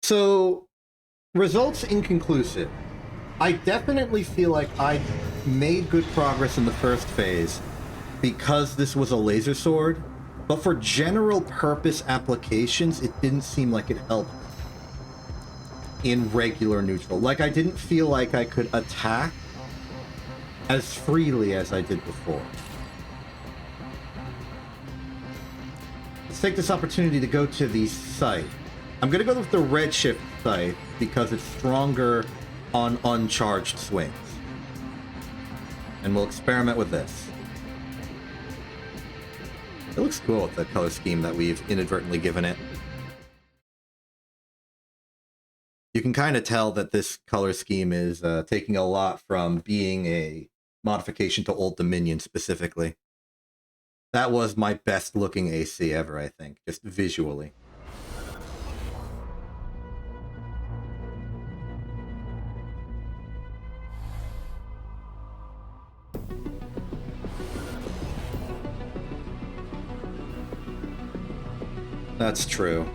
So, results inconclusive. I definitely feel like I made good progress in the first phase because this was a laser sword, but for general purpose applications, it didn't seem like it helped in regular neutral. Like, I didn't feel like I could attack as freely as I did before. Let's take this opportunity to go to the site. I'm going to go with the redshift site because it's stronger on uncharged swings. And we'll experiment with this. It looks cool with the color scheme that we've inadvertently given it. You can kind of tell that this color scheme is taking a lot from being a modification to Old Dominion specifically. That was my best looking AC ever, I think, just visually. That's true.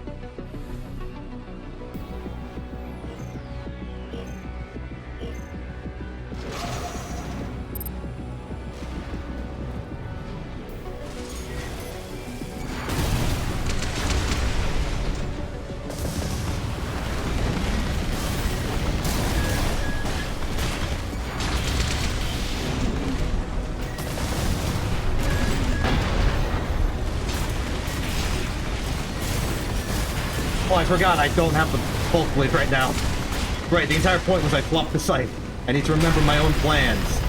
Oh, I forgot I don't have the pulse blade right now. Right, the entire point was I flopped the sight. I need to remember my own plans.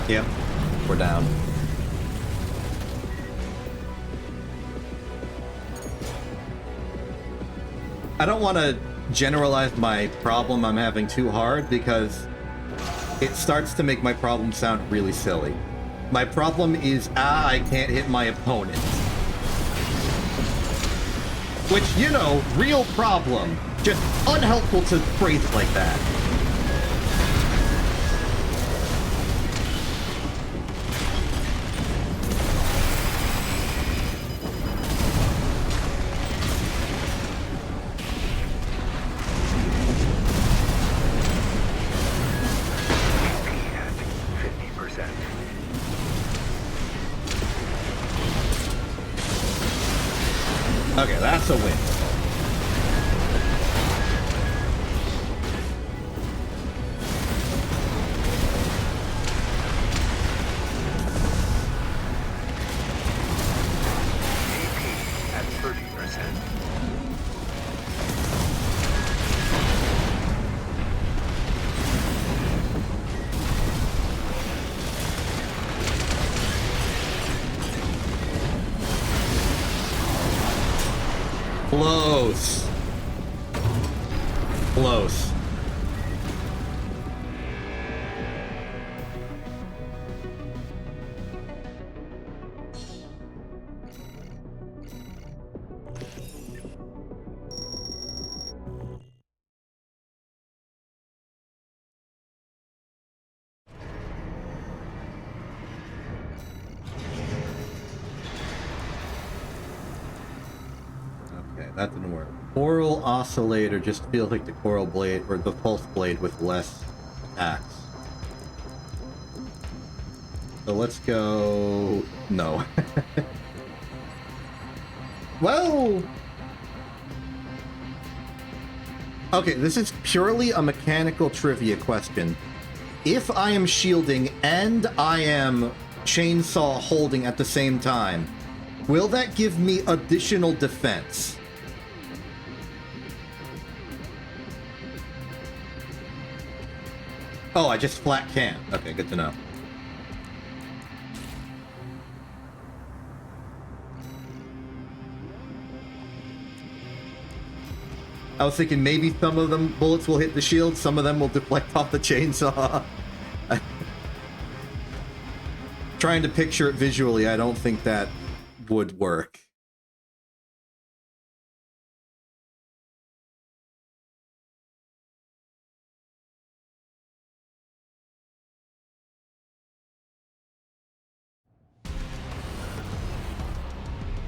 Yep, we're down. I don't want to generalize my problem I'm having too hard because it starts to make my problem sound really silly. My problem is, I can't hit my opponent. Which, you know, real problem. Just unhelpful to phrase it like that. Okay, that's a win. At 30%. Close. Close. That didn't work. Coral Oscillator just feels like the Coral Blade, or the Pulse Blade with less attacks. So let's go... No. Well... Okay, this is purely a mechanical trivia question. If I am shielding and I am chainsaw holding at the same time, will that give me additional defense? Oh, I just flat can't. Okay, good to know. I was thinking maybe some of them bullets will hit the shield, some of them will deflect off the chainsaw. Trying to picture it visually, I don't think that would work.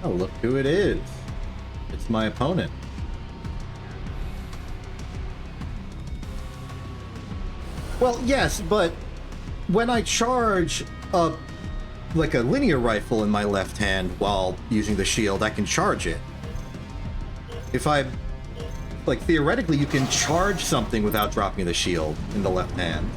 Oh, look who it is. It's my opponent. Well, yes, but when I charge like a linear rifle in my left hand while using the shield, I can charge it. If I... Like, theoretically, you can charge something without dropping the shield in the left hand.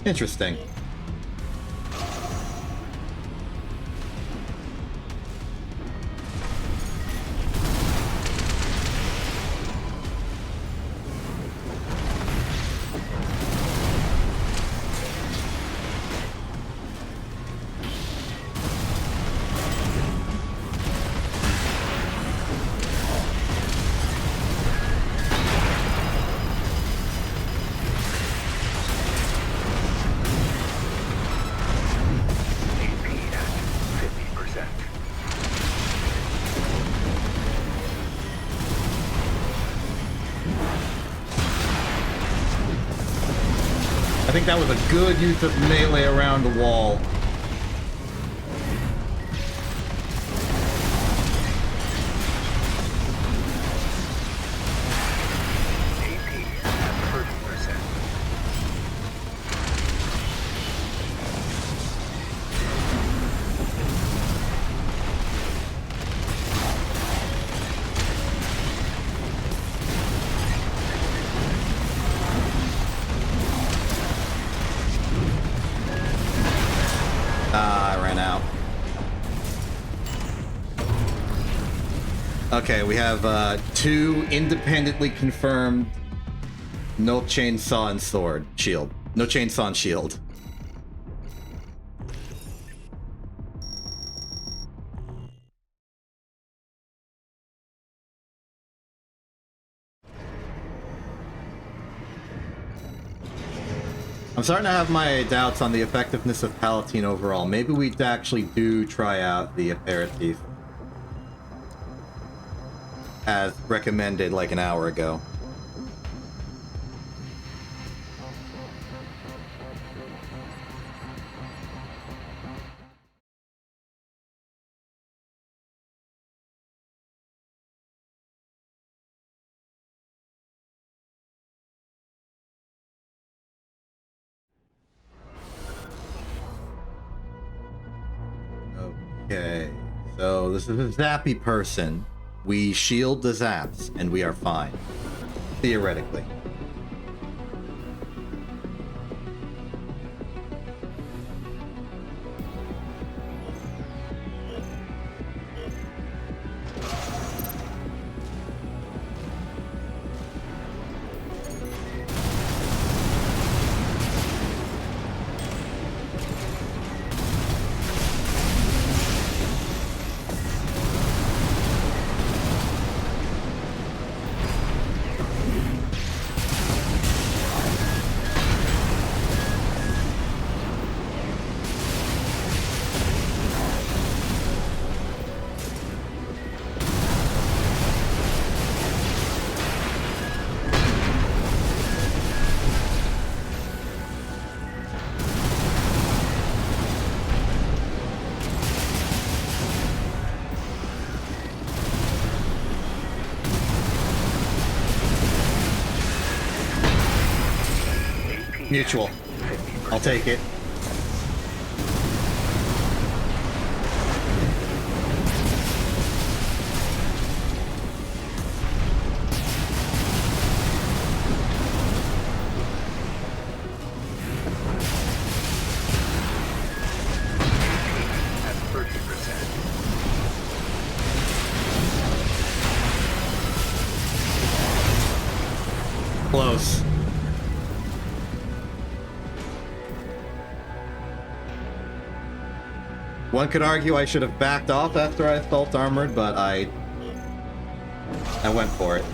Interesting. I think that was a good use of melee around the wall. Okay, we have two independently confirmed no chainsaw and sword shield. No chainsaw and shield. I'm starting to have my doubts on the effectiveness of Palatine overall. Maybe we actually do try out the aperitif as recommended like an hour ago. Okay, so this is a zappy person. We shield the zaps, and we are fine. Theoretically. Mutual. 50%. I'll take it. At 30%. Close. One could argue I should have backed off after I felt armored, but I went for it.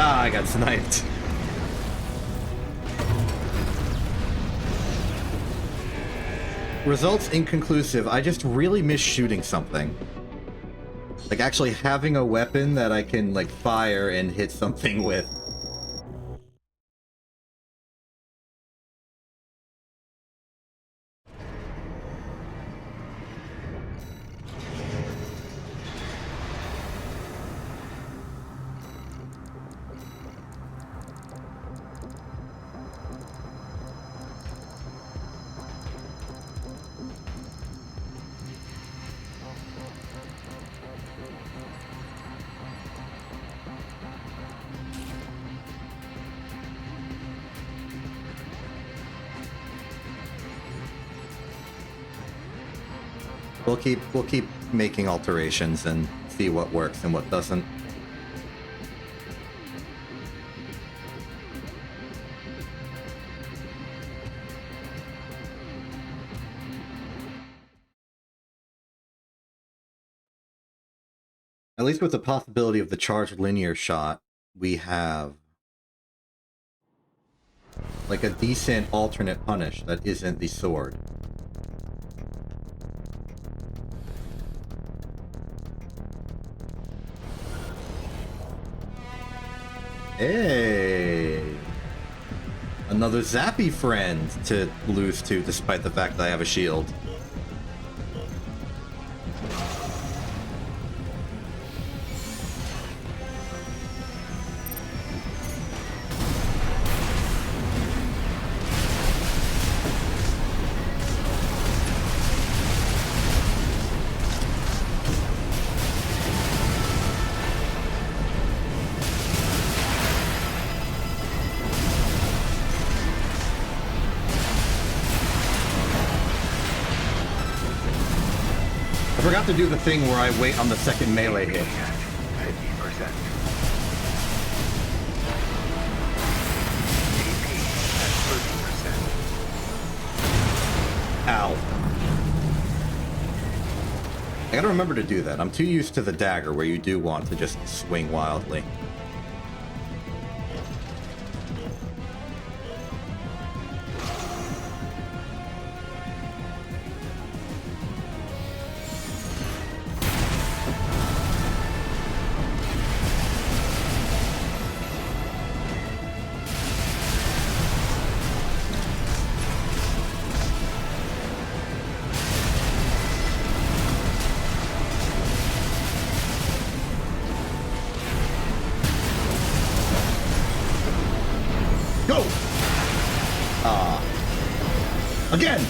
Ah, I got sniped. Results inconclusive. I just really miss shooting something. Like actually having a weapon that I can like fire and hit something with. We'll keep making alterations and see what works and what doesn't. At least with the possibility of the charged linear shot, we have like a decent alternate punish that isn't the sword. Hey! Another zappy friend to lose to, despite the fact that I have a shield. I forgot to do the thing where I wait on the second melee hit. 50%. Ow. I gotta remember to do that. I'm too used to the dagger where you do want to just swing wildly. Go! Again!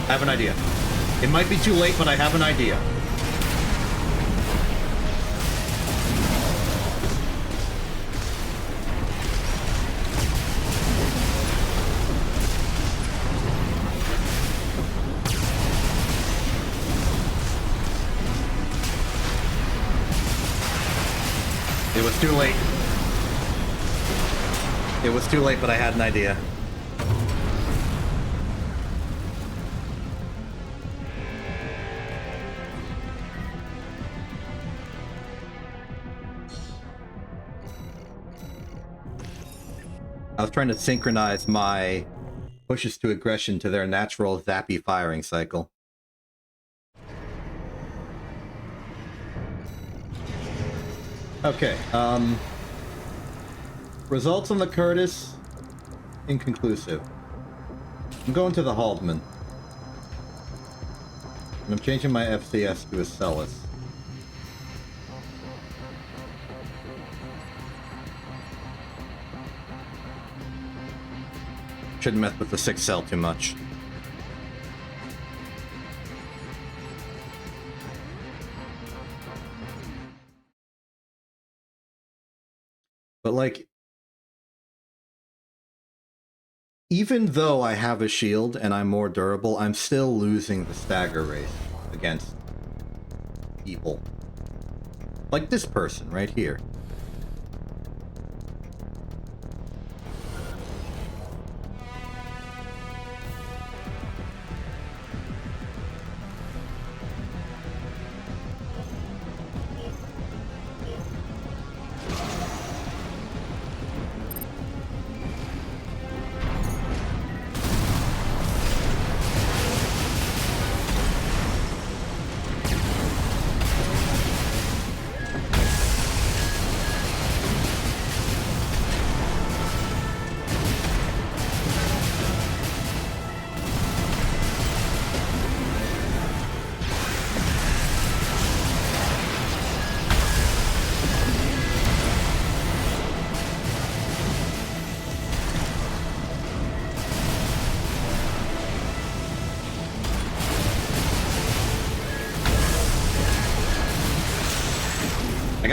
I have an idea. It might be too late, but I have an idea. It was too late. It was too late, but I had an idea. I was trying to synchronize my pushes to aggression to their natural zappy firing cycle. Okay, results on the Curtis, inconclusive. I'm going to the Haldeman. And I'm changing my FCS to a Celis. Shouldn't mess with the 6 cell too much. But like, even though I have a shield and I'm more durable, I'm still losing the stagger race against people. Like this person right here.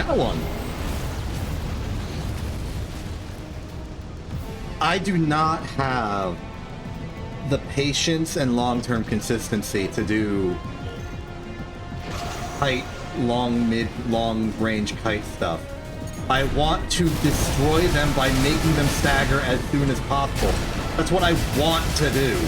One. I do not have the patience and long-term consistency to do kite, long-range kite stuff. I want to destroy them by making them stagger as soon as possible. That's what I want to do.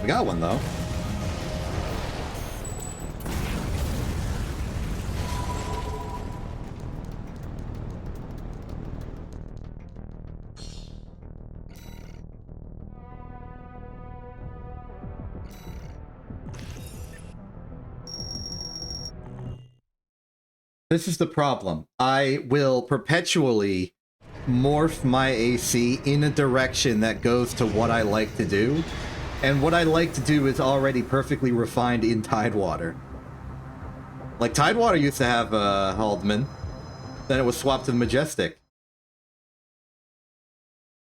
Got one though. This is the problem. I will perpetually morph my AC in a direction that goes to what I like to do. And what I like to do is already perfectly refined in Tidewater. Like, Tidewater used to have Haldeman. Then it was swapped to the Majestic.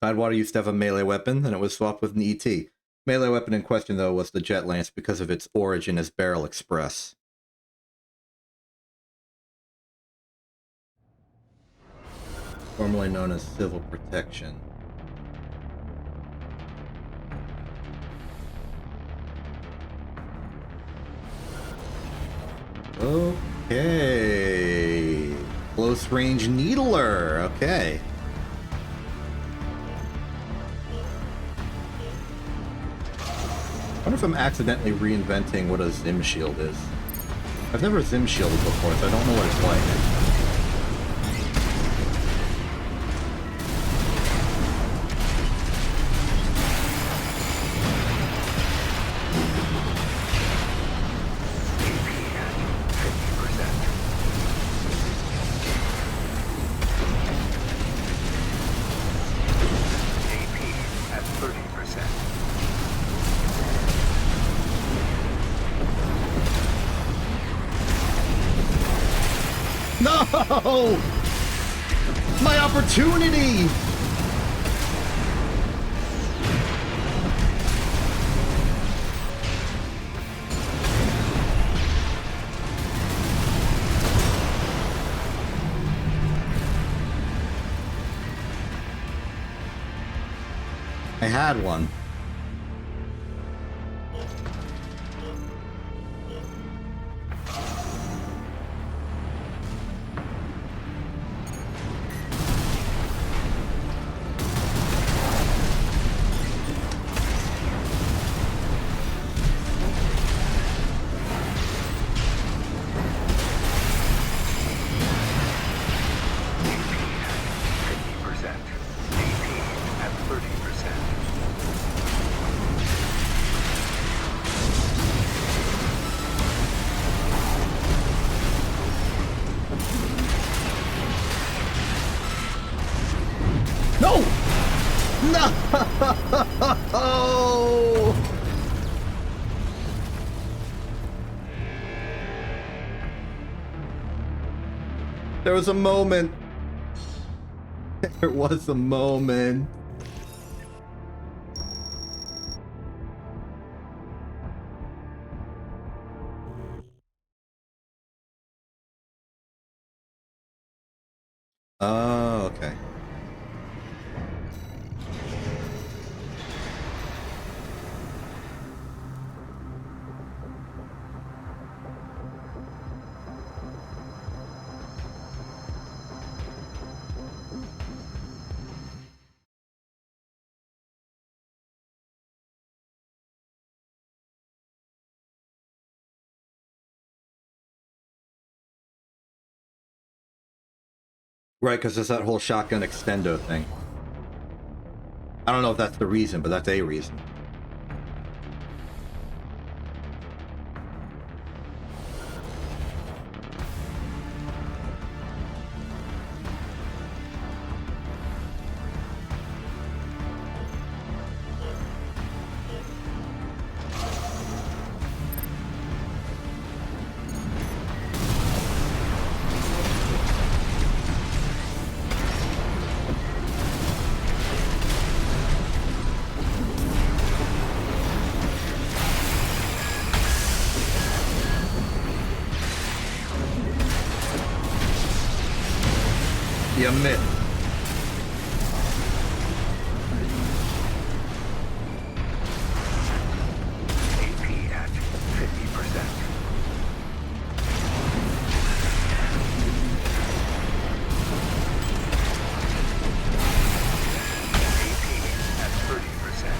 Tidewater used to have a melee weapon, then it was swapped with an ET. Melee weapon in question, though, was the Jet Lance because of its origin as Barrel Express. Formerly known as Civil Protection. Okay. Close range needler. Okay. wonder if I'm accidentally reinventing what a Zim shield is. I've never Zim shielded before, so I don't know what it's like. No! My opportunity! I had one. No! No! There was a moment. There was a moment. Oh, okay. Right, because there's that whole shotgun extendo thing. I don't know if that's the reason, but that's a reason. You missed. AP at 50%. AP at 30%.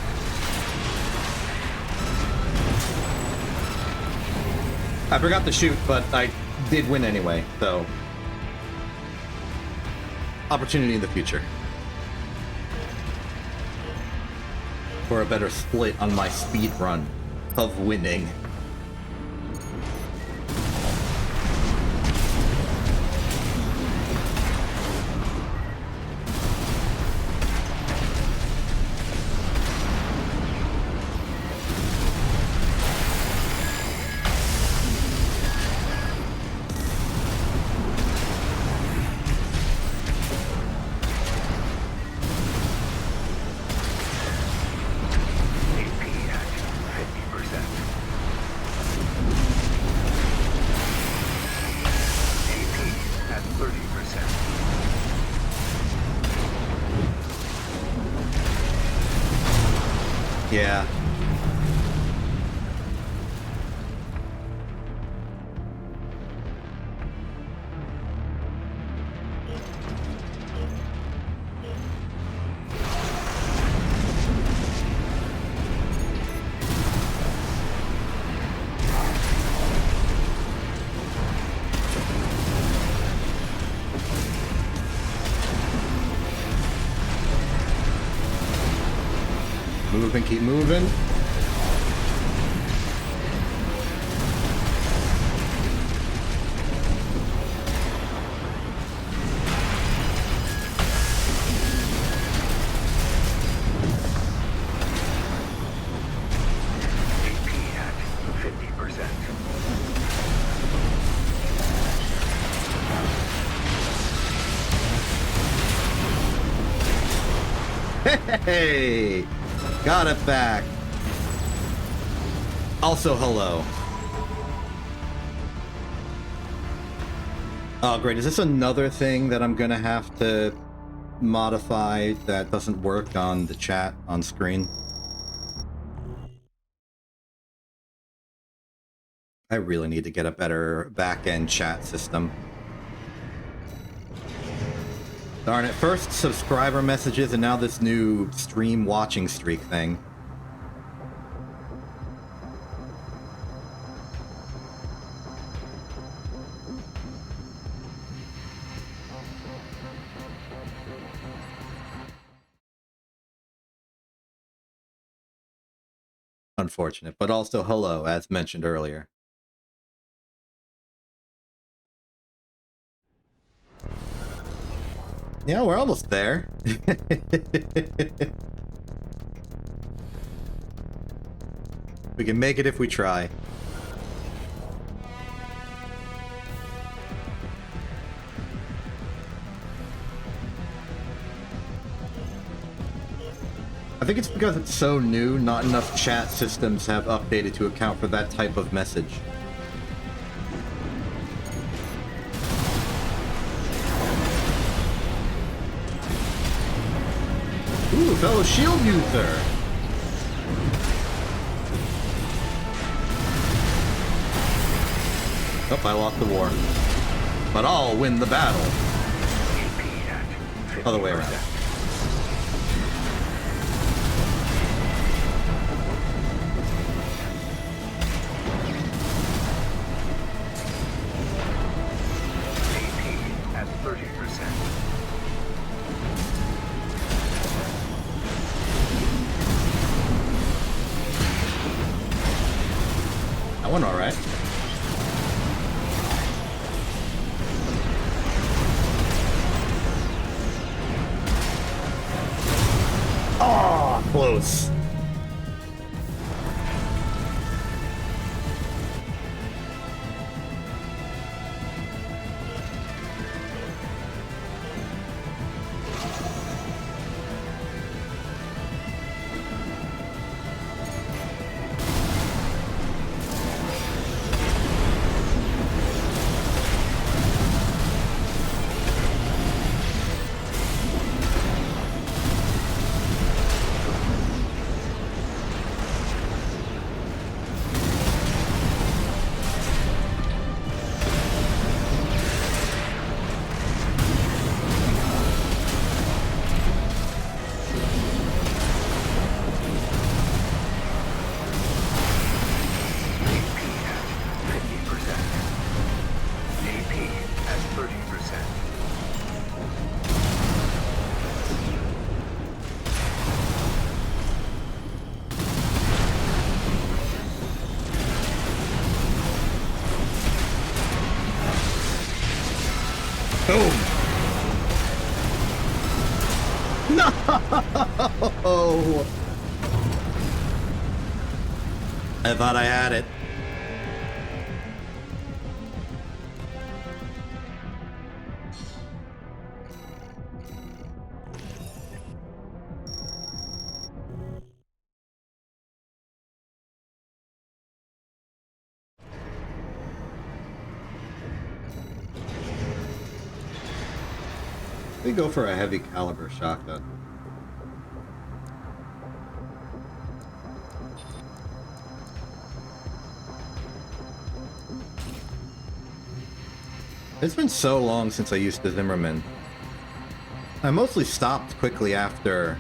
I forgot to shoot, but I did win anyway, so... Opportunity in the future. For a better split on my speed run of winning. moving, keep moving. AP at 50%. Hey! Got it back. Also, hello. Oh, great. Is this another thing that I'm gonna have to modify that doesn't work on the chat on screen? I really need to get a better back-end chat system. Darn it, first subscriber messages and now this new stream watching streak thing. Unfortunate, but also hello, as mentioned earlier. Yeah, we're almost there. We can make it if we try. I think it's because it's so new, not enough chat systems have updated to account for that type of message. Ooh, fellow shield user! Oh, I lost the war. But I'll win the battle. Other way around. AP at 30%. That went alright. Oh, close. Boom! No! I thought I had it. We go for a heavy caliber shotgun. It's been so long since I used the Zimmerman. I mostly stopped quickly after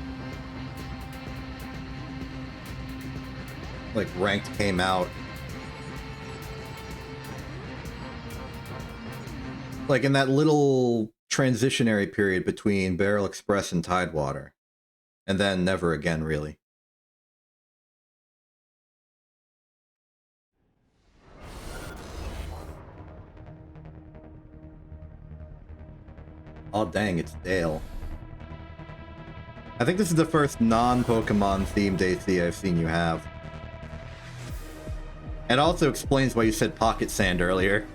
like Ranked came out. Like in that little transitionary period between Barrel Express and Tidewater. And then never again, really. Oh dang, it's Dale. I think this is the first non-Pokemon themed AC I've seen you have. It also explains why you said pocket sand earlier.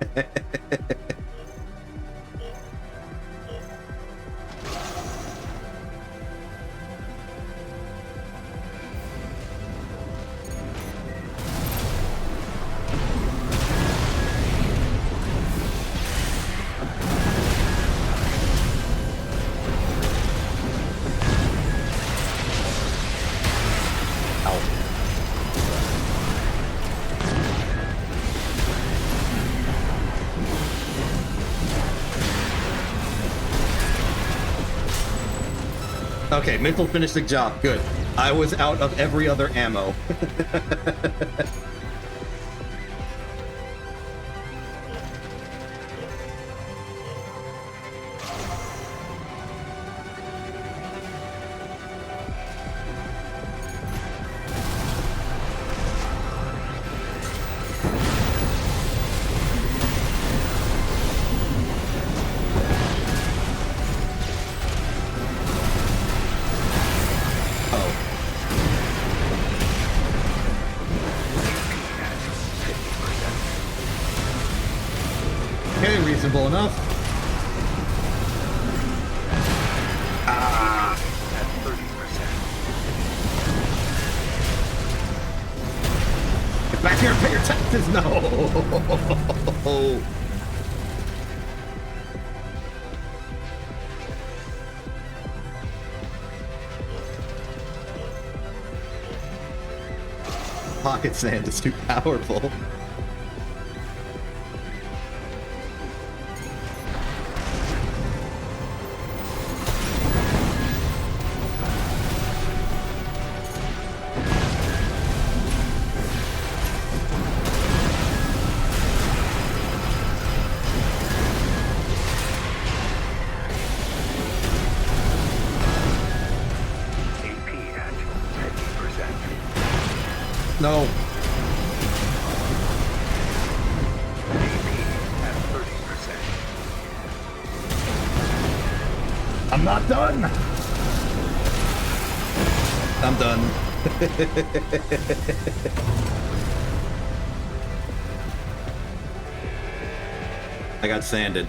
Okay, mental finished the job. Good. I was out of every other ammo. Okay, reasonable enough. At 30%. Get back here and pay your taxes! No! Pocket sand is too powerful. AP at 50%. No. AP at 30%. I'm not done. I'm done. I got sanded.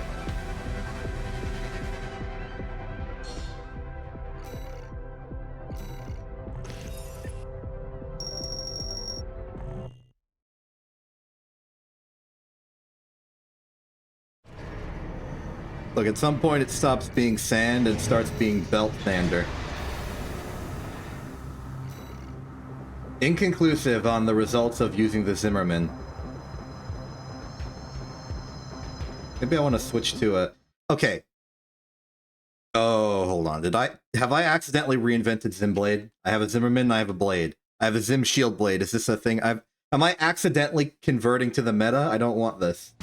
Look, at some point it stops being sand and starts being belt sander. Inconclusive on the results of using the Zimmerman. Maybe I want to switch to a... Okay. Oh, hold on. Have I accidentally reinvented Zimblade? I have a Zimmerman and I have a blade. I have a Zim Shield Blade. Is this a thing? Am I accidentally converting to the meta? I don't want this.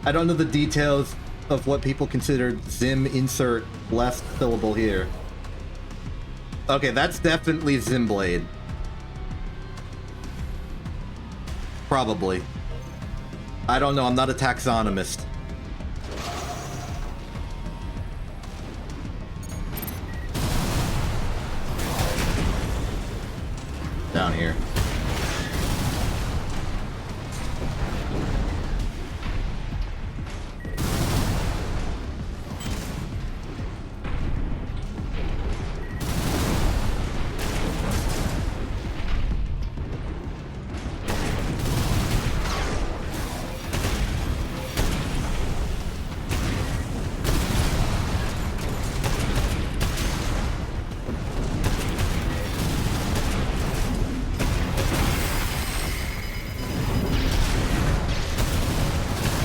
I don't know the details of what people consider Zim insert last syllable here. Okay, that's definitely Zimblade. Probably. I don't know, I'm not a taxonomist. Down here.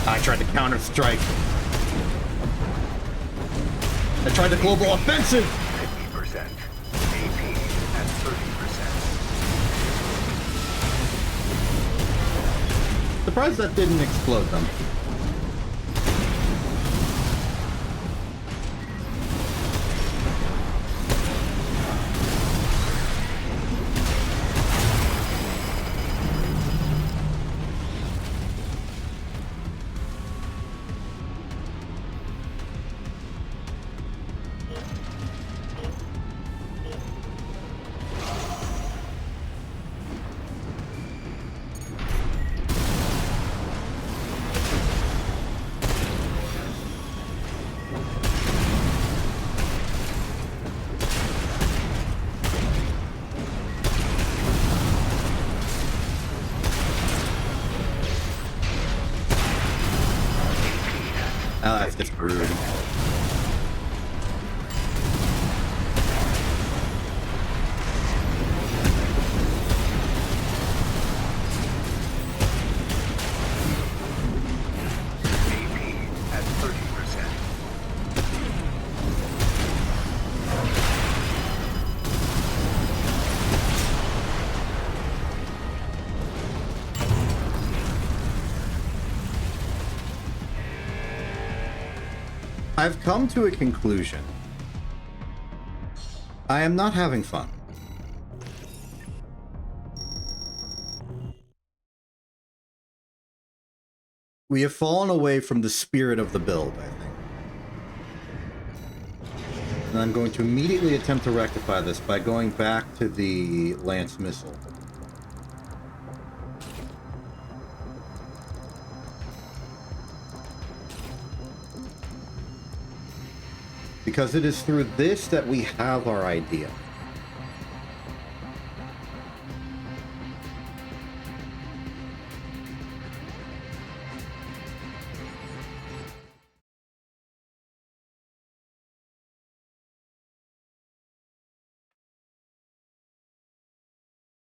I tried to counter-strike. I tried the global offensive! 50%. AP at 30%. Surprised that didn't explode them. It's rude. AP at 30%. I've come to a conclusion. I am not having fun. We have fallen away from the spirit of the build, I think. And I'm going to immediately attempt to rectify this by going back to the Lance missile. Because it is through this that we have our idea.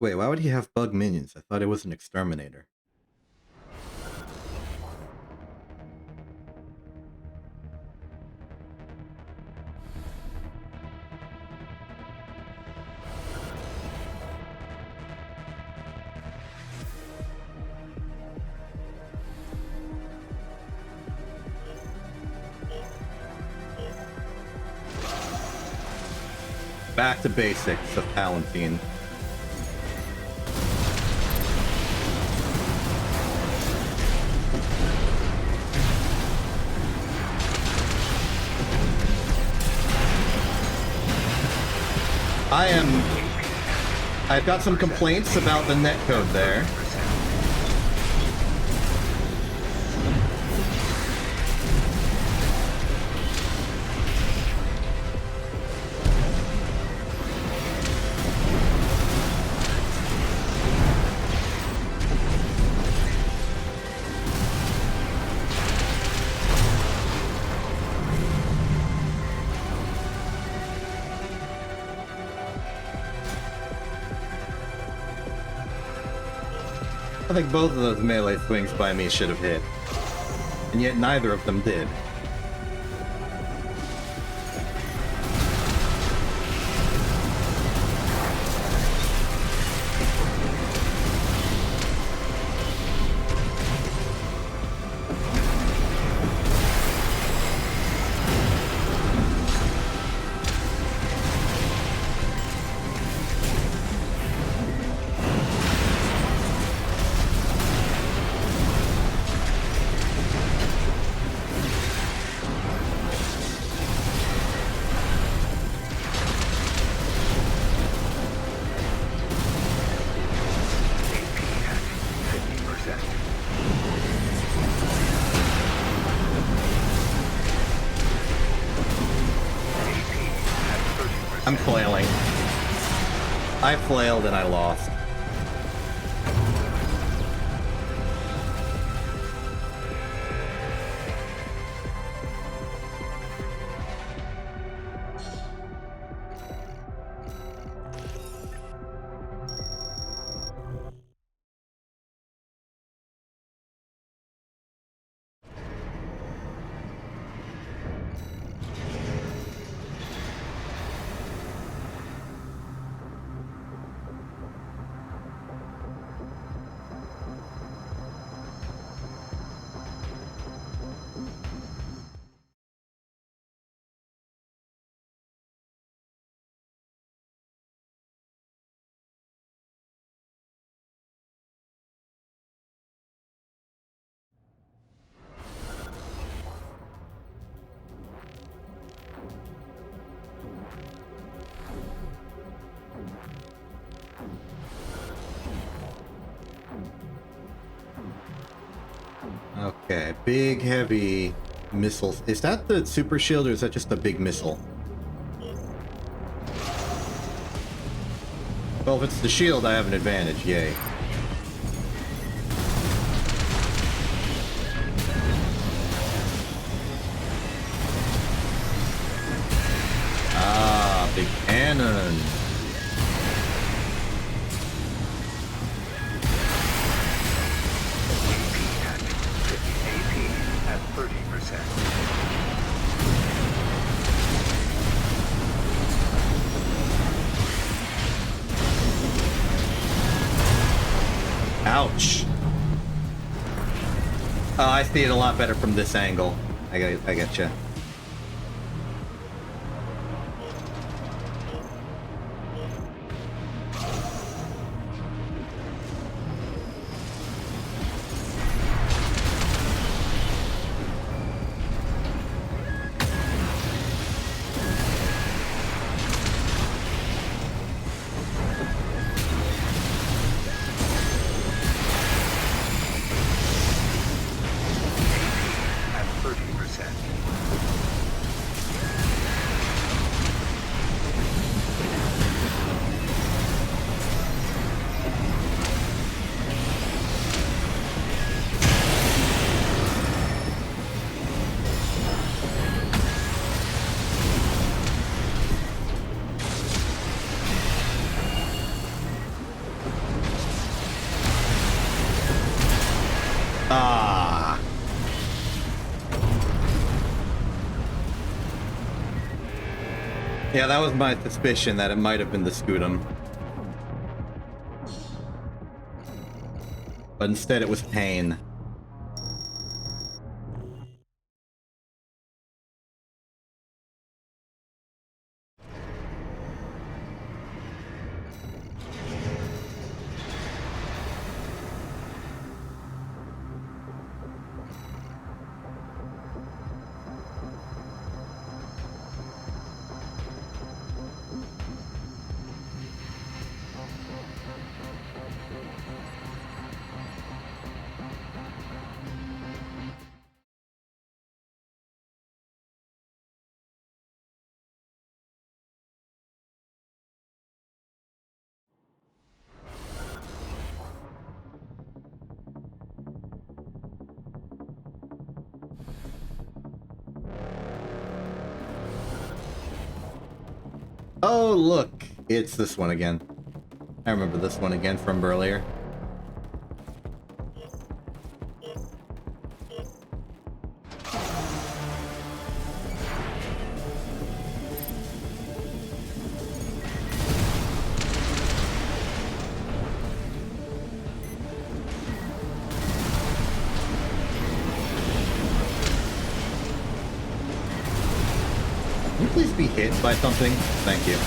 Wait, why would he have bug minions? I thought it was an exterminator. Back to basics of Palantine. I've got some complaints about the netcode there. I think both of those melee swings by me should have hit. And yet neither of them did. I'm flailing. I flailed and I lost. Okay, big, heavy missiles. Is that the super shield or is that just a big missile? Well, if it's the shield, I have an advantage, yay. Ouch. Oh, I see it a lot better from this angle. I get you. At 30%. Ah. Yeah, that was my suspicion that it might have been the Scutum. But instead it was Pain. Oh, look! It's this one again. I remember this one again from earlier. Can you please be hit by something? Thank you.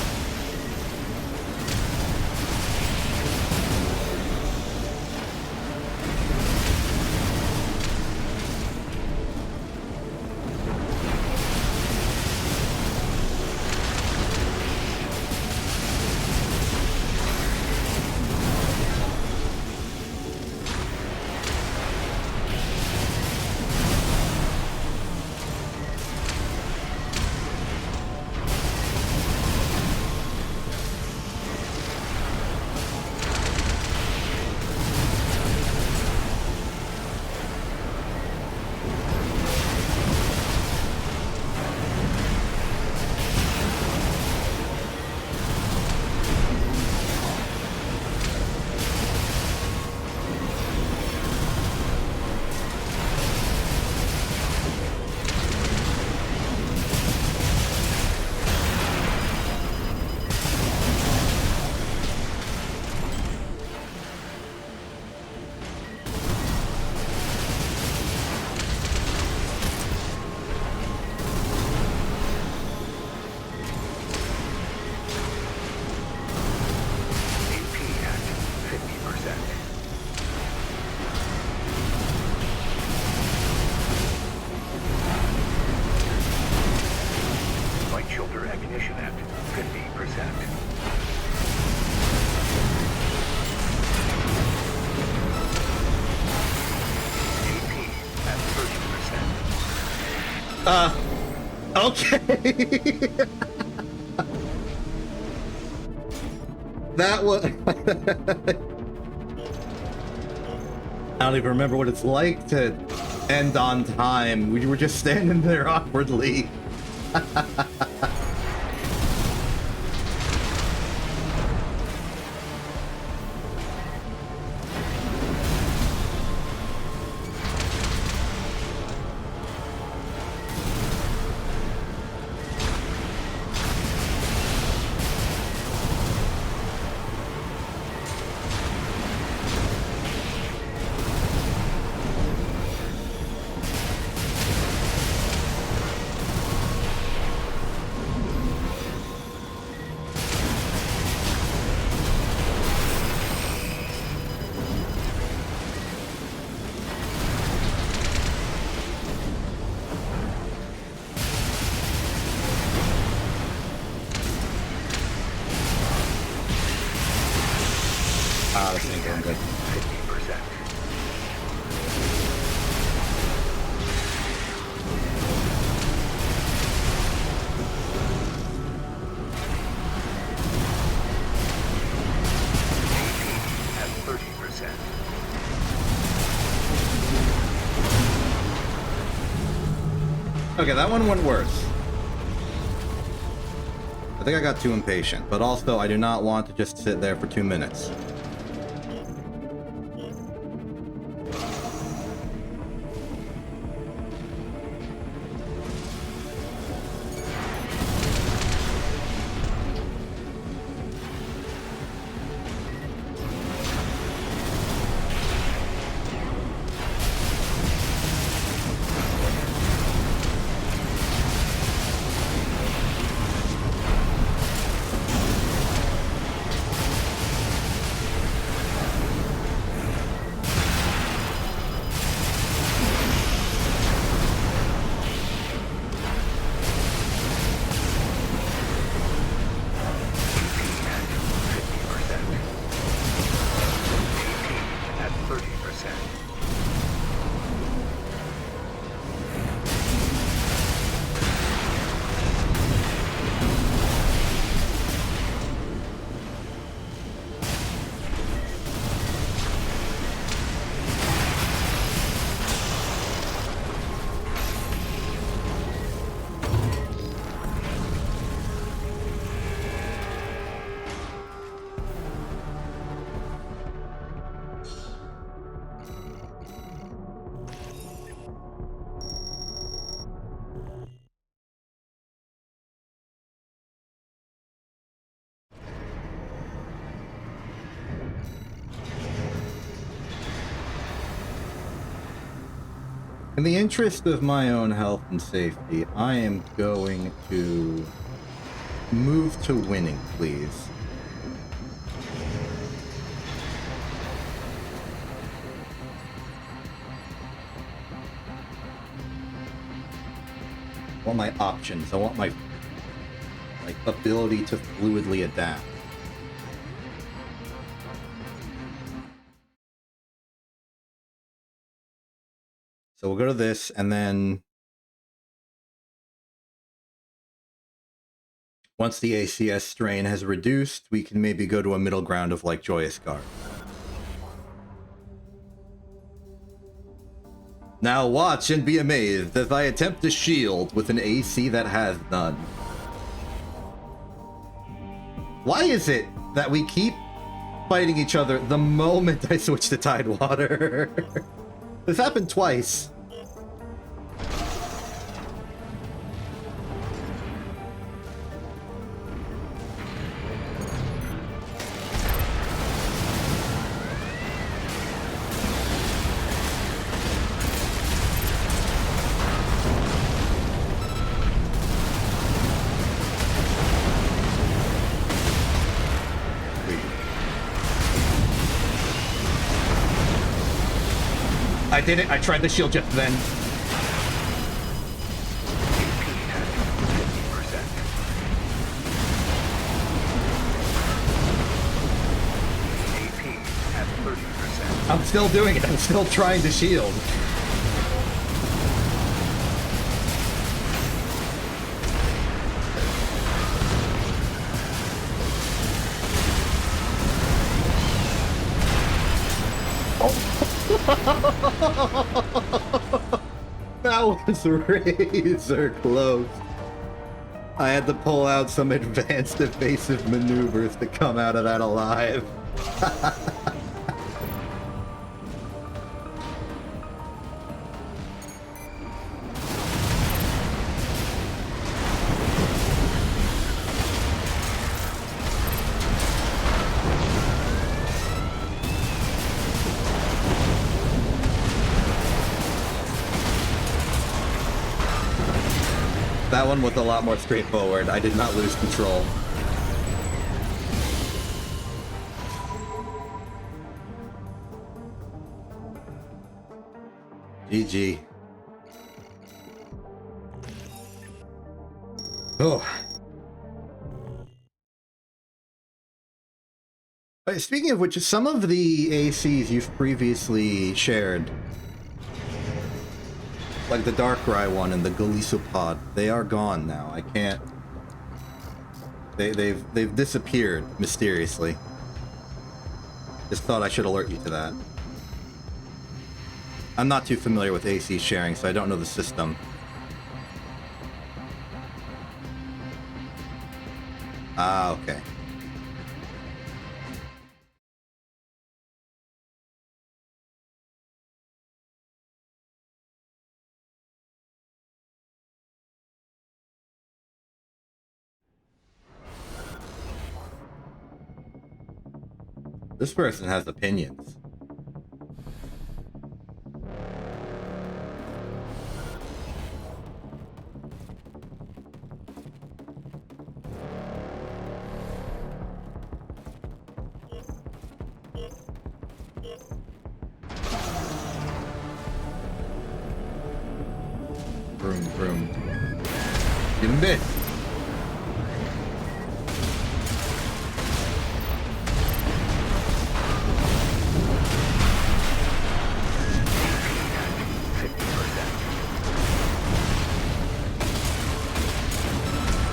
Okay. That was... I don't even remember what it's like to end on time. We were just standing there awkwardly. Ah, this ain't going good. 50%. At 30%. Okay, that one went worse. I think I got too impatient, but also I do not want to just sit there for 2 minutes. In the interest of my own health and safety, I am going to move to winning, please. I want my options. I want my ability to fluidly adapt. So we'll go to this, and then once the ACS strain has reduced, we can maybe go to a middle ground of like Joyous Guard. Now watch and be amazed as I attempt to shield with an AC that has none. Why is it that we keep fighting each other the moment I switch to Tidewater? This happened twice. I did it. I tried the shield just then. I'm still doing it. I'm still trying to shield. That was razor close. I had to pull out some advanced evasive maneuvers to come out of that alive. That one was a lot more straightforward. I did not lose control. GG. Oh. Speaking of which, some of the ACs you've previously shared, like the Darkrai one and the Golisopod, they are gone now. I can't. They've disappeared mysteriously. Just thought I should alert you to that. I'm not too familiar with AC sharing, so I don't know the system. Ah, okay. This person has opinions. Vroom, vroom. You missed.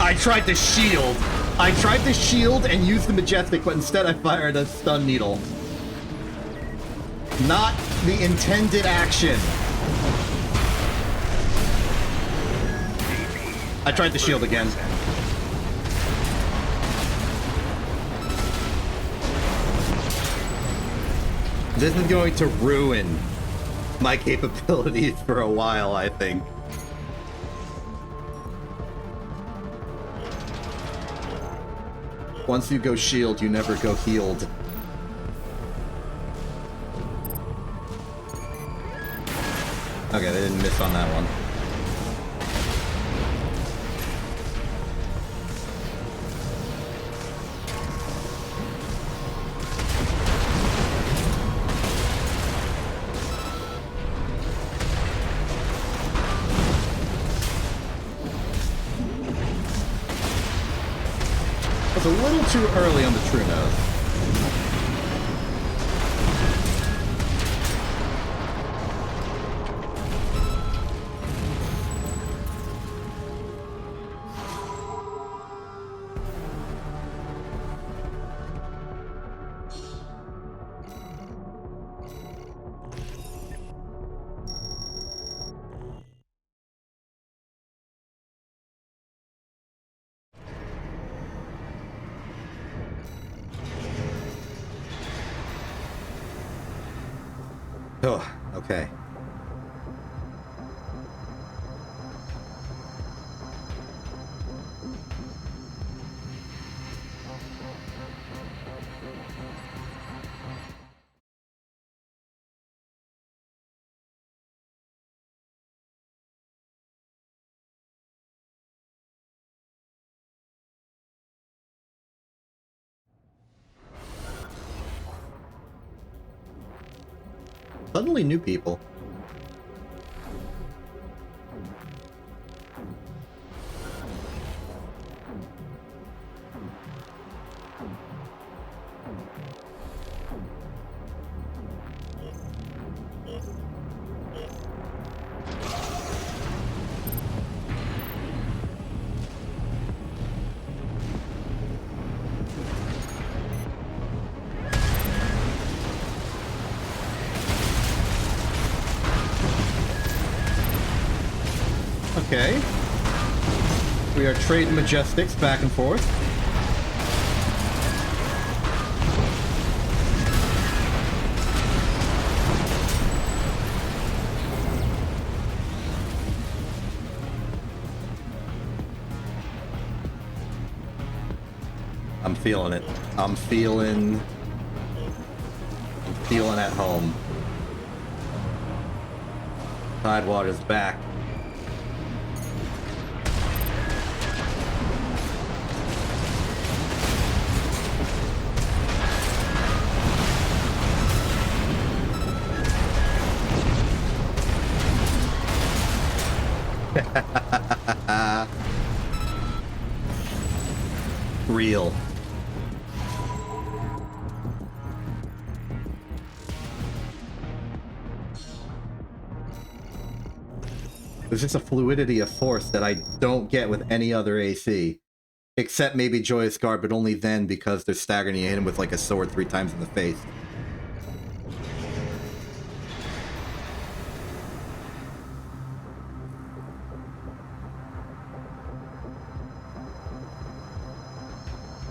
I tried to shield. I tried to shield and use the Majestic, but instead I fired a stun needle. Not the intended action. I tried to shield again. This is going to ruin my capabilities for a while, I think. Once you go shield, you never go healed. Okay, they didn't miss on that one. It's a little too early on the True Nose. Oh, okay. Suddenly new people. Okay. We are trading Majestics back and forth. I'm feeling it. I'm feeling at home. Tidewater's back. Real. There's just a fluidity of force that I don't get with any other AC. Except maybe Joyous Guard, but only then because they're staggering you, hit him with like a sword 3 times in the face.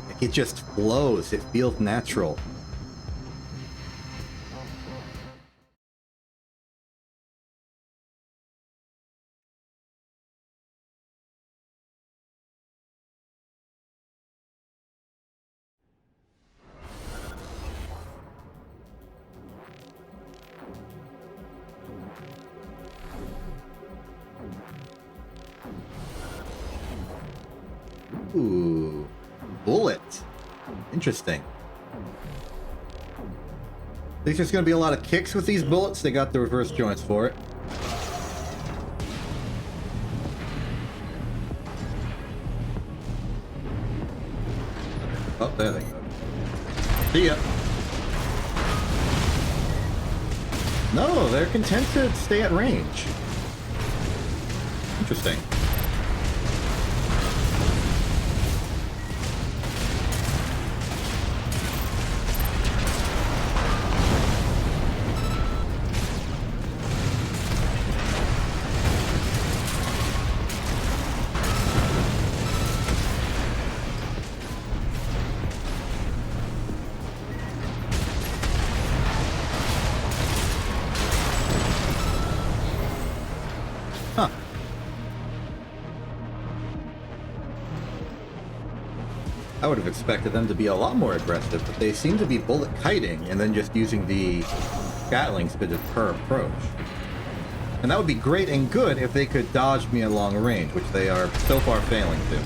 Like it just flows, it feels natural. Ooh, bullet. Interesting. Think there's going to be a lot of kicks with these bullets. They got the reverse joints for it. Oh, there they go. See ya. No, they're content to stay at range. Interesting. Huh. I would have expected them to be a lot more aggressive, but they seem to be bullet kiting and then just using the Gatling spigot per approach. And that would be great and good if they could dodge me at long range, which they are so far failing to.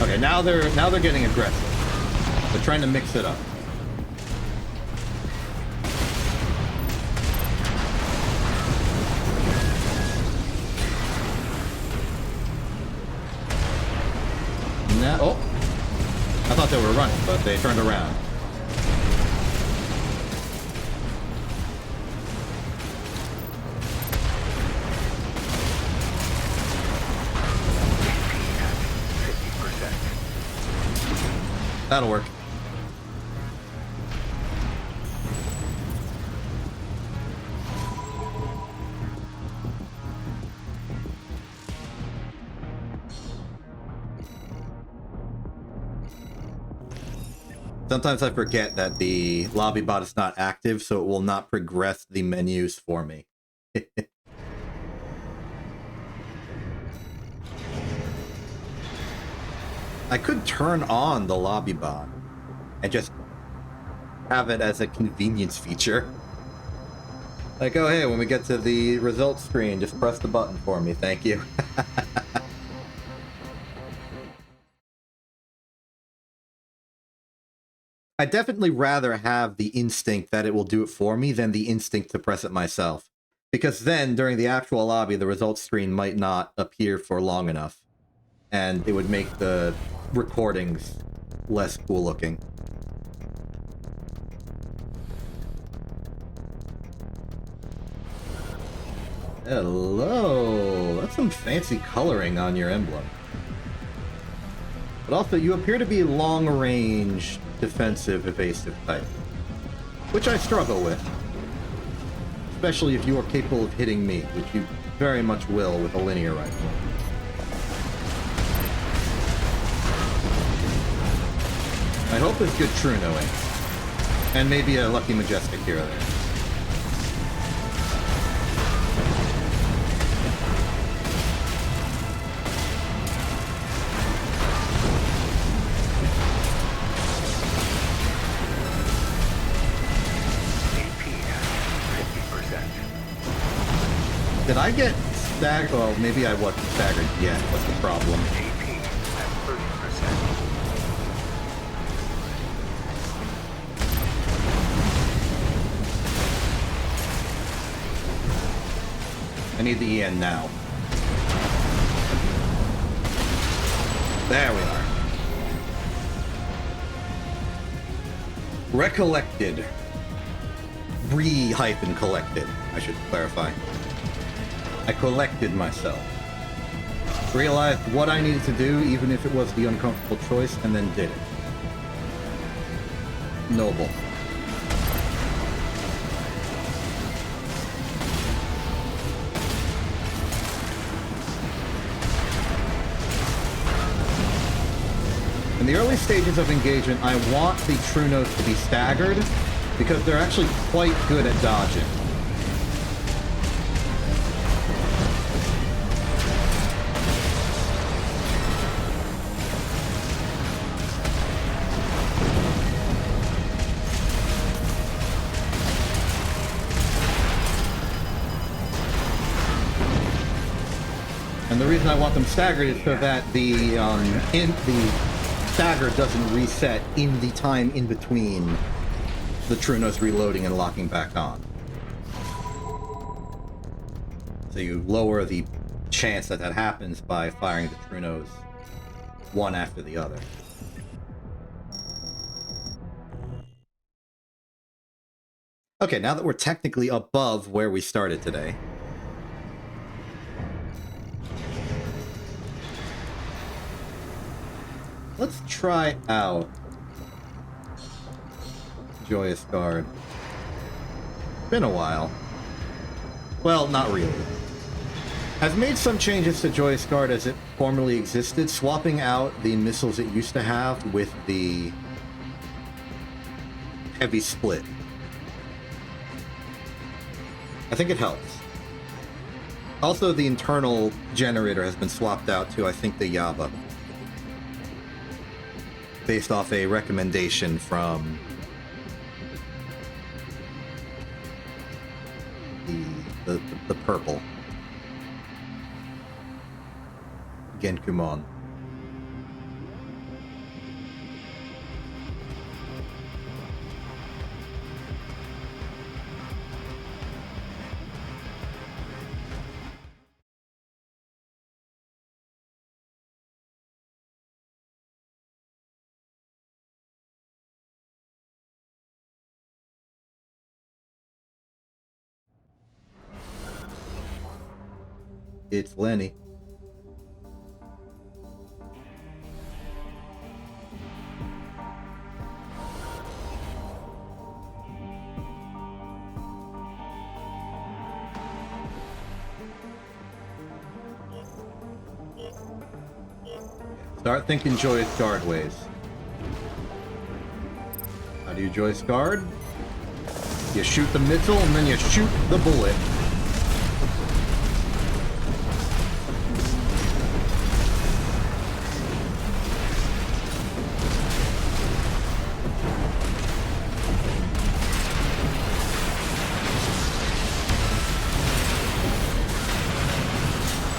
Okay, now they're getting aggressive. They're trying to mix it up. Now, oh, I thought they were running, but they turned around. That'll work. Sometimes I forget that the lobby bot is not active, so it will not progress the menus for me. I could turn on the lobby bot and just have it as a convenience feature. Like, oh hey, when we get to the results screen, just press the button for me, thank you. I'd definitely rather have the instinct that it will do it for me than the instinct to press it myself. Because then, during the actual lobby, the results screen might not appear for long enough. And it would make the recordings less cool looking. Hello! That's some fancy coloring on your emblem. But also, you appear to be long-range, defensive, evasive type. Which I struggle with. Especially if you are capable of hitting me, which you very much will with a linear rifle. I hope it's good true knowing. And maybe a lucky majestic here or there. Did I get staggered? Well, maybe I wasn't staggered yet. What's the problem? AP at 30%. I need the EN now. There we are. Recollected. Re-collected, I should clarify. I collected myself. Realized what I needed to do, even if it was the uncomfortable choice, and then did it. Noble. In the early stages of engagement, I want the true notes to be staggered, because they're actually quite good at dodging. And the reason I want them staggered is so that the stagger doesn't reset in the time in between the true notes reloading and locking back on. So you lower the chance that that happens by firing the true notes one after the other. Okay, now that we're technically above where we started today, let's try out Joyous Guard. Been a while. Well, not really. I've made some changes to Joyous Guard as it formerly existed, swapping out the missiles it used to have with the heavy split. I think it helps. Also, the internal generator has been swapped out to, I think, the Yaba, based off a recommendation from the purple Genkumon. It's Lenny. Start thinking Joyous Guard ways. How do you Joyous Guard? You shoot the missile and then you shoot the bullet.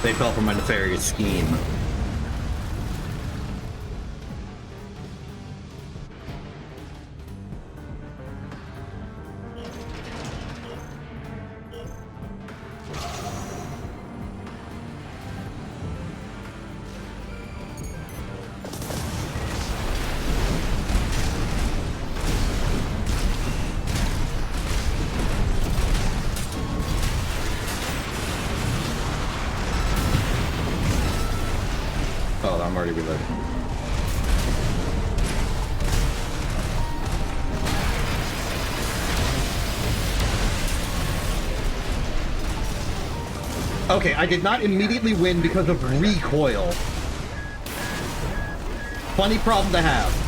They fell for my nefarious scheme. Oh, I'm already reloading. Okay, I did not immediately win because of recoil. Funny problem to have.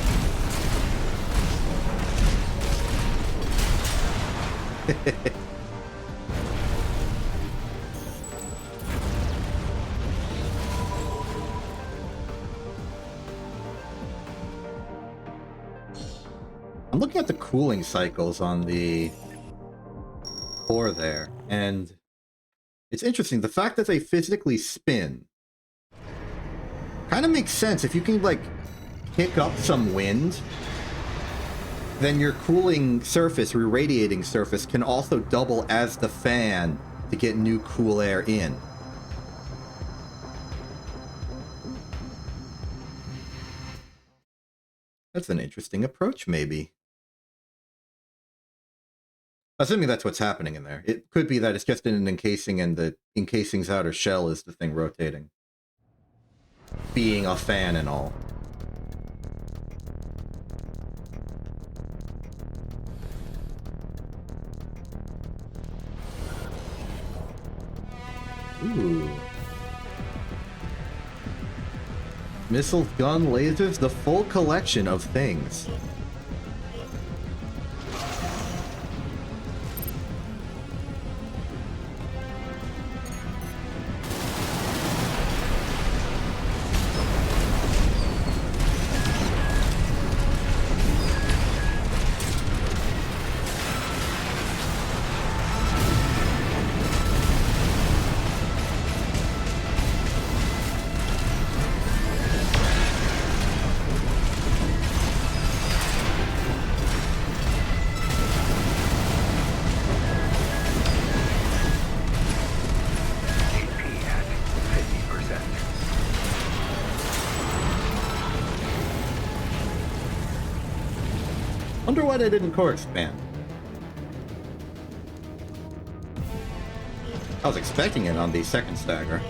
I'm looking at the cooling cycles on the core there, and it's interesting. The fact that they physically spin kind of makes sense. If you can, like, kick up some wind, then your cooling surface, your radiating surface, can also double as the fan to get new cool air in. That's an interesting approach, maybe. Assuming that's what's happening in there. It could be that it's just in an encasing and the encasing's outer shell is the thing rotating. Being a fan and all. Ooh. Missile, gun, lasers, the full collection of things. Wonder why they didn't core expand. I was expecting it on the second stagger.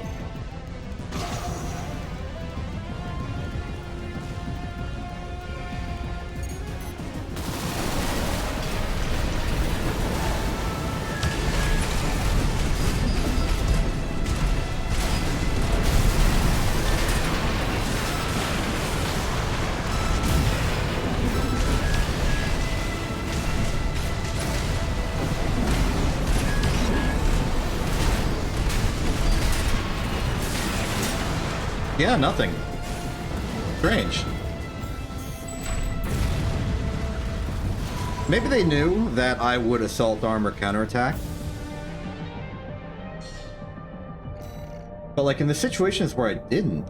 Yeah, nothing. Strange. Maybe they knew that I would assault armor counterattack. But like in the situations where I didn't.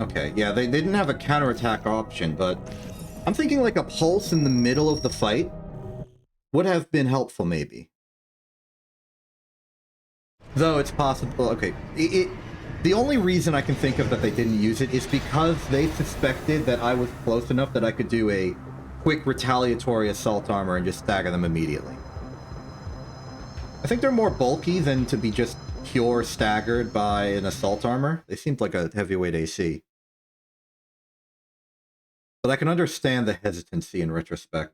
Okay, yeah, they didn't have a counterattack option, but I'm thinking like a pulse in the middle of the fight would have been helpful maybe. Though it's possible, okay, the only reason I can think of that they didn't use it is because they suspected that I was close enough that I could do a quick retaliatory assault armor and just stagger them immediately. I think they're more bulky than to be just pure staggered by an assault armor. They seemed like a heavyweight AC. But I can understand the hesitancy in retrospect.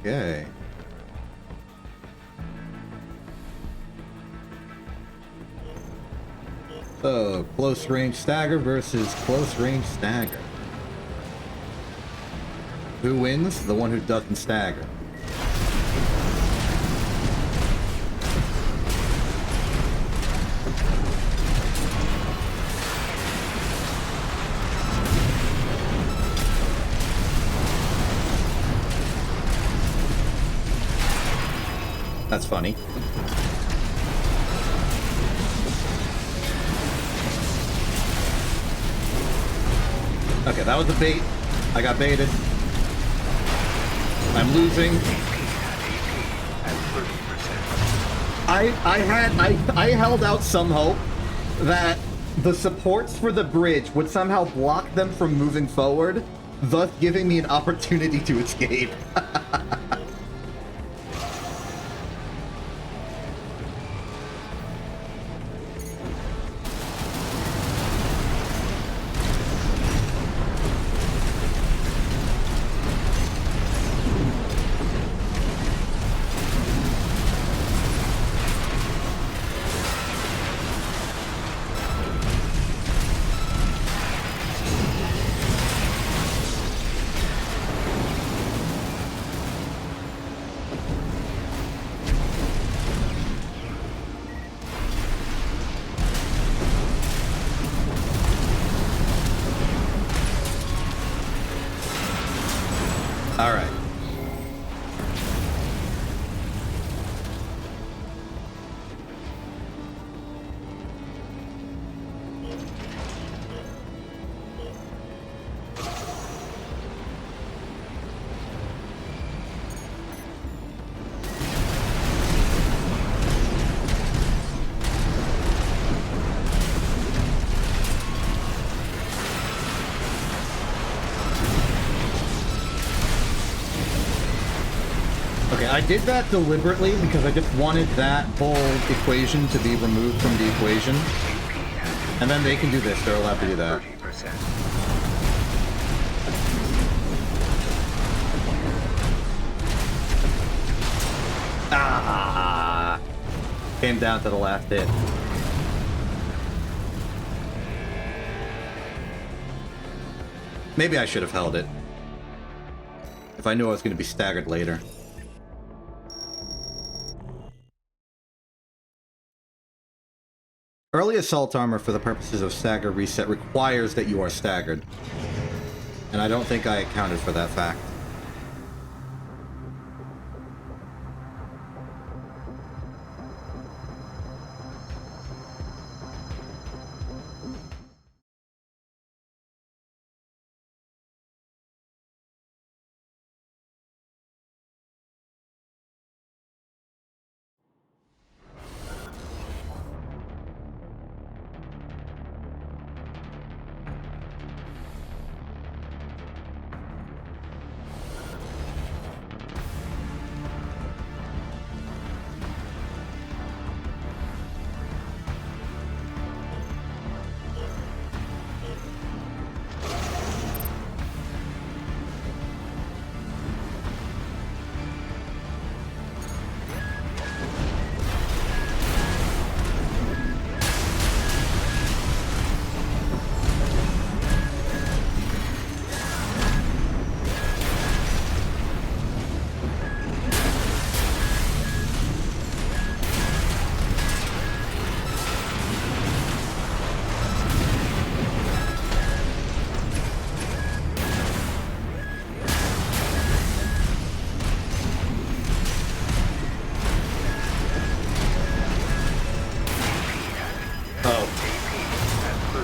Okay. So, close range stagger versus close range stagger. Who wins? The one who doesn't stagger. That's funny. Okay, that was a bait. I got baited. I'm losing. I held out some hope that the supports for the bridge would somehow block them from moving forward, thus giving me an opportunity to escape. Okay, I did that deliberately because I just wanted that whole equation to be removed from the equation. And then they can do this. They're allowed to do that. 30%. Ah! Came down to the last hit. Maybe I should have held it. If I knew I was going to be staggered later. Early assault armor for the purposes of stagger reset requires that you are staggered. And I don't think I accounted for that fact.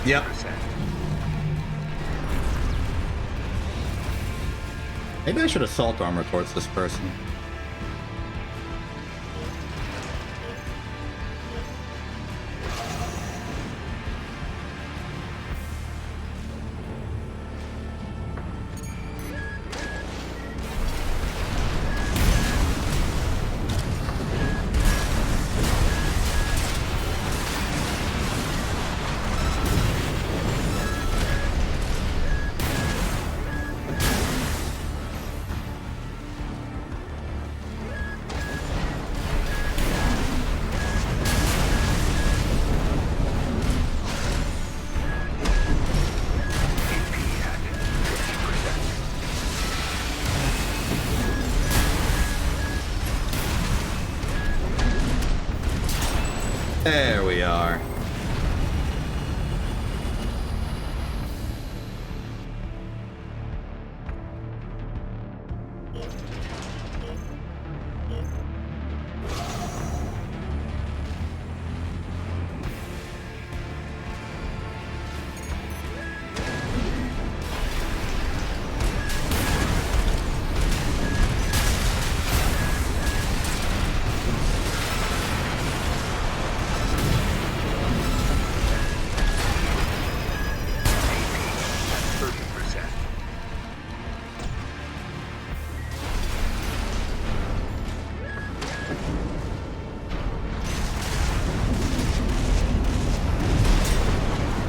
Yep. Maybe I should assault armor towards this person. There we are.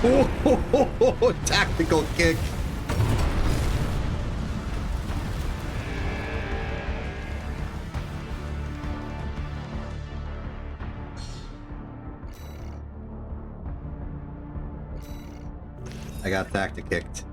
Oh, tactical kick. I got tactic kicked.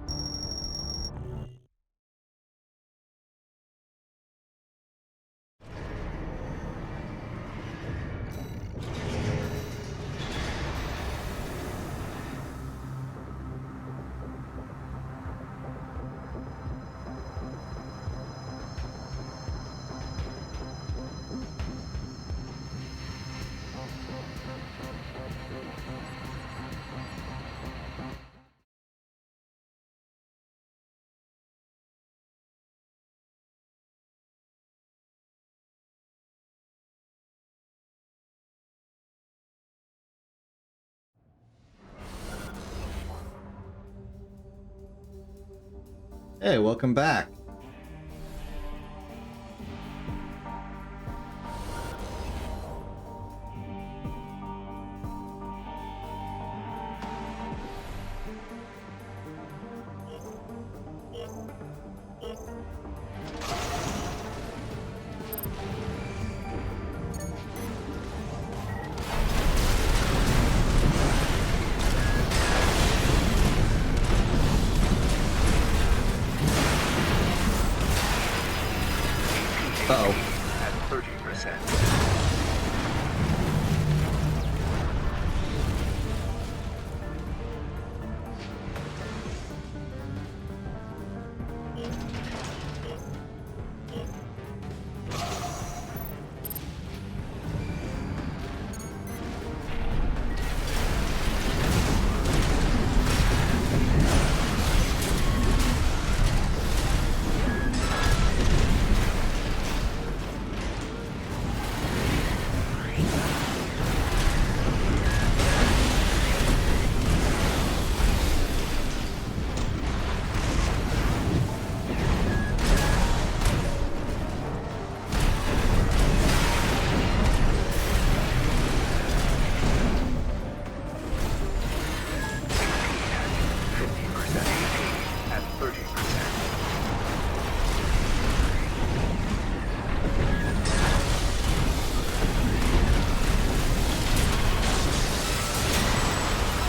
Hey, welcome back.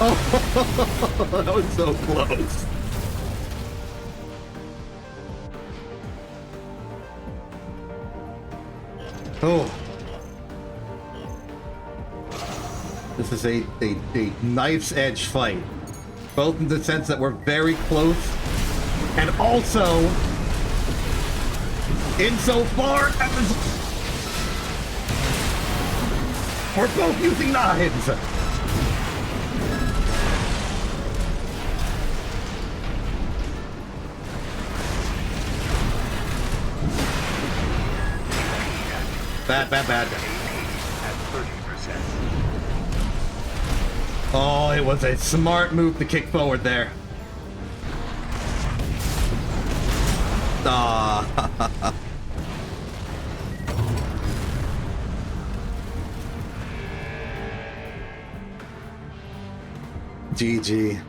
Oh, that was so close. Oh. This is a knife's edge fight. Both in the sense that we're very close, and also insofar as we're both using knives. Bad, bad, bad. Oh, it was a smart move to kick forward there. Ah. GG.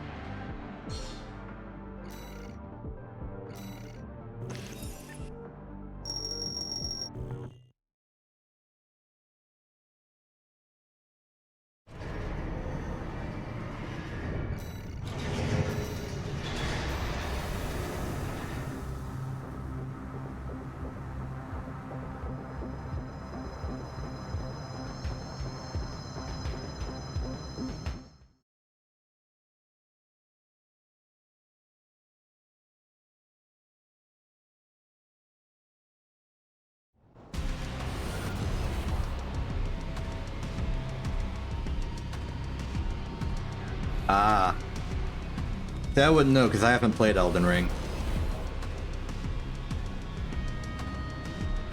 Ah. That wouldn't know because I haven't played Elden Ring.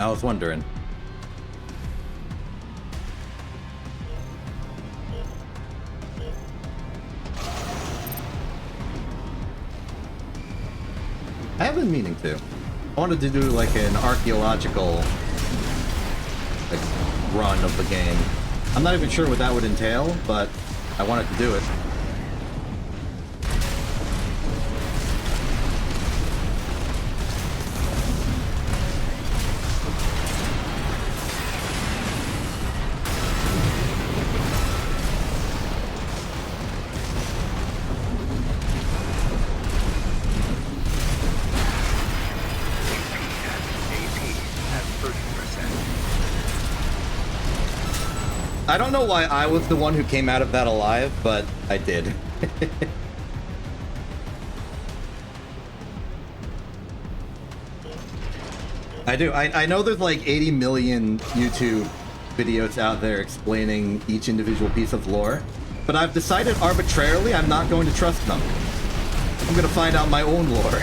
I was wondering. I have been meaning to. I wanted to do like an archaeological like run of the game. I'm not even sure what that would entail, but I wanted to do it. I don't know why I was the one who came out of that alive, but I did. I do. I know there's like 80 million YouTube videos out there explaining each individual piece of lore, but I've decided arbitrarily I'm not going to trust them. I'm going to find out my own lore.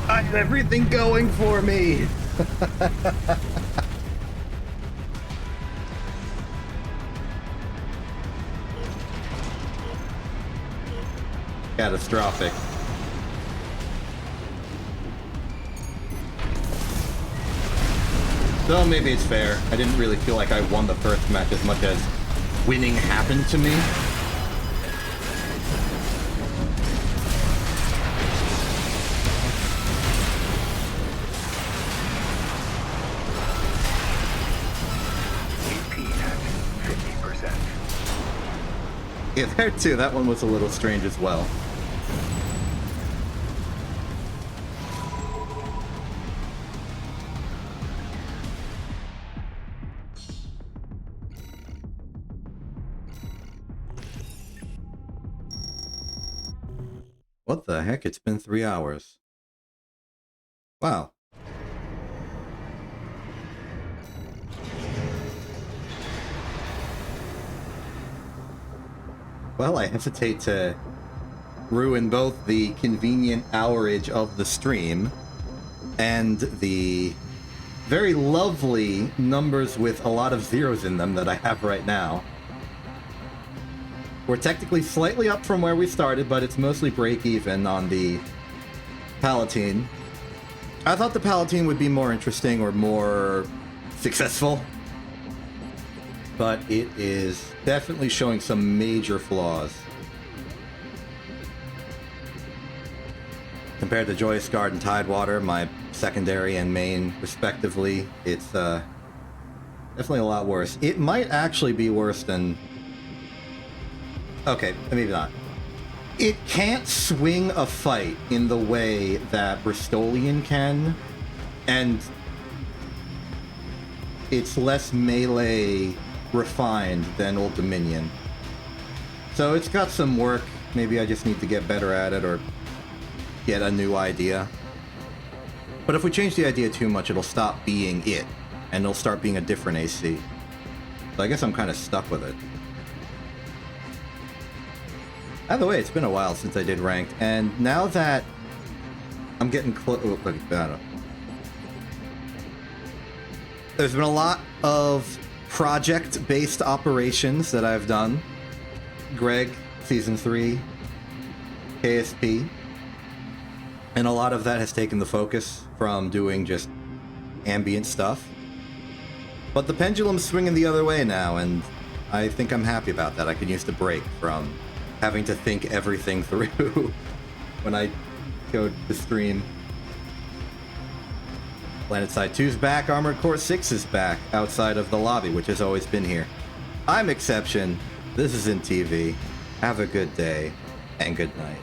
I have everything going for me. catastrophic. So maybe it's fair. I didn't really feel like I won the first match as much as winning happened to me. Yeah, there too. That one was a little strange as well. What the heck? It's been 3 hours. Wow. Well, I hesitate to ruin both the convenient hourage of the stream and the very lovely numbers with a lot of zeros in them that I have right now. We're technically slightly up from where we started, but it's mostly break-even on the Palatine. I thought the Palatine would be more interesting or more successful, but it is definitely showing some major flaws. Compared to Joyous Guard and Tidewater, my secondary and main respectively, it's definitely a lot worse. It might actually be worse than... Okay, maybe not. It can't swing a fight in the way that Bristolian can, and it's less melee refined than Old Dominion. So it's got some work. Maybe I just need to get better at it or get a new idea. But if we change the idea too much, it'll stop being it, and it'll start being a different AC. So I guess I'm kind of stuck with it. Either way, it's been a while since I did ranked, and now that I'm getting close... Oh, I don't know. There's been a lot of project-based operations that I've done. Greg, Season 3, KSP. And a lot of that has taken the focus from doing just ambient stuff. But the pendulum's swinging the other way now, and I think I'm happy about that. I can use the break from having to think everything through when I go to stream. PlanetSide 2's back, Armored Core 6 is back outside of the lobby, which has always been here. I'm Exception, this is in TV. Have a good day, and good night.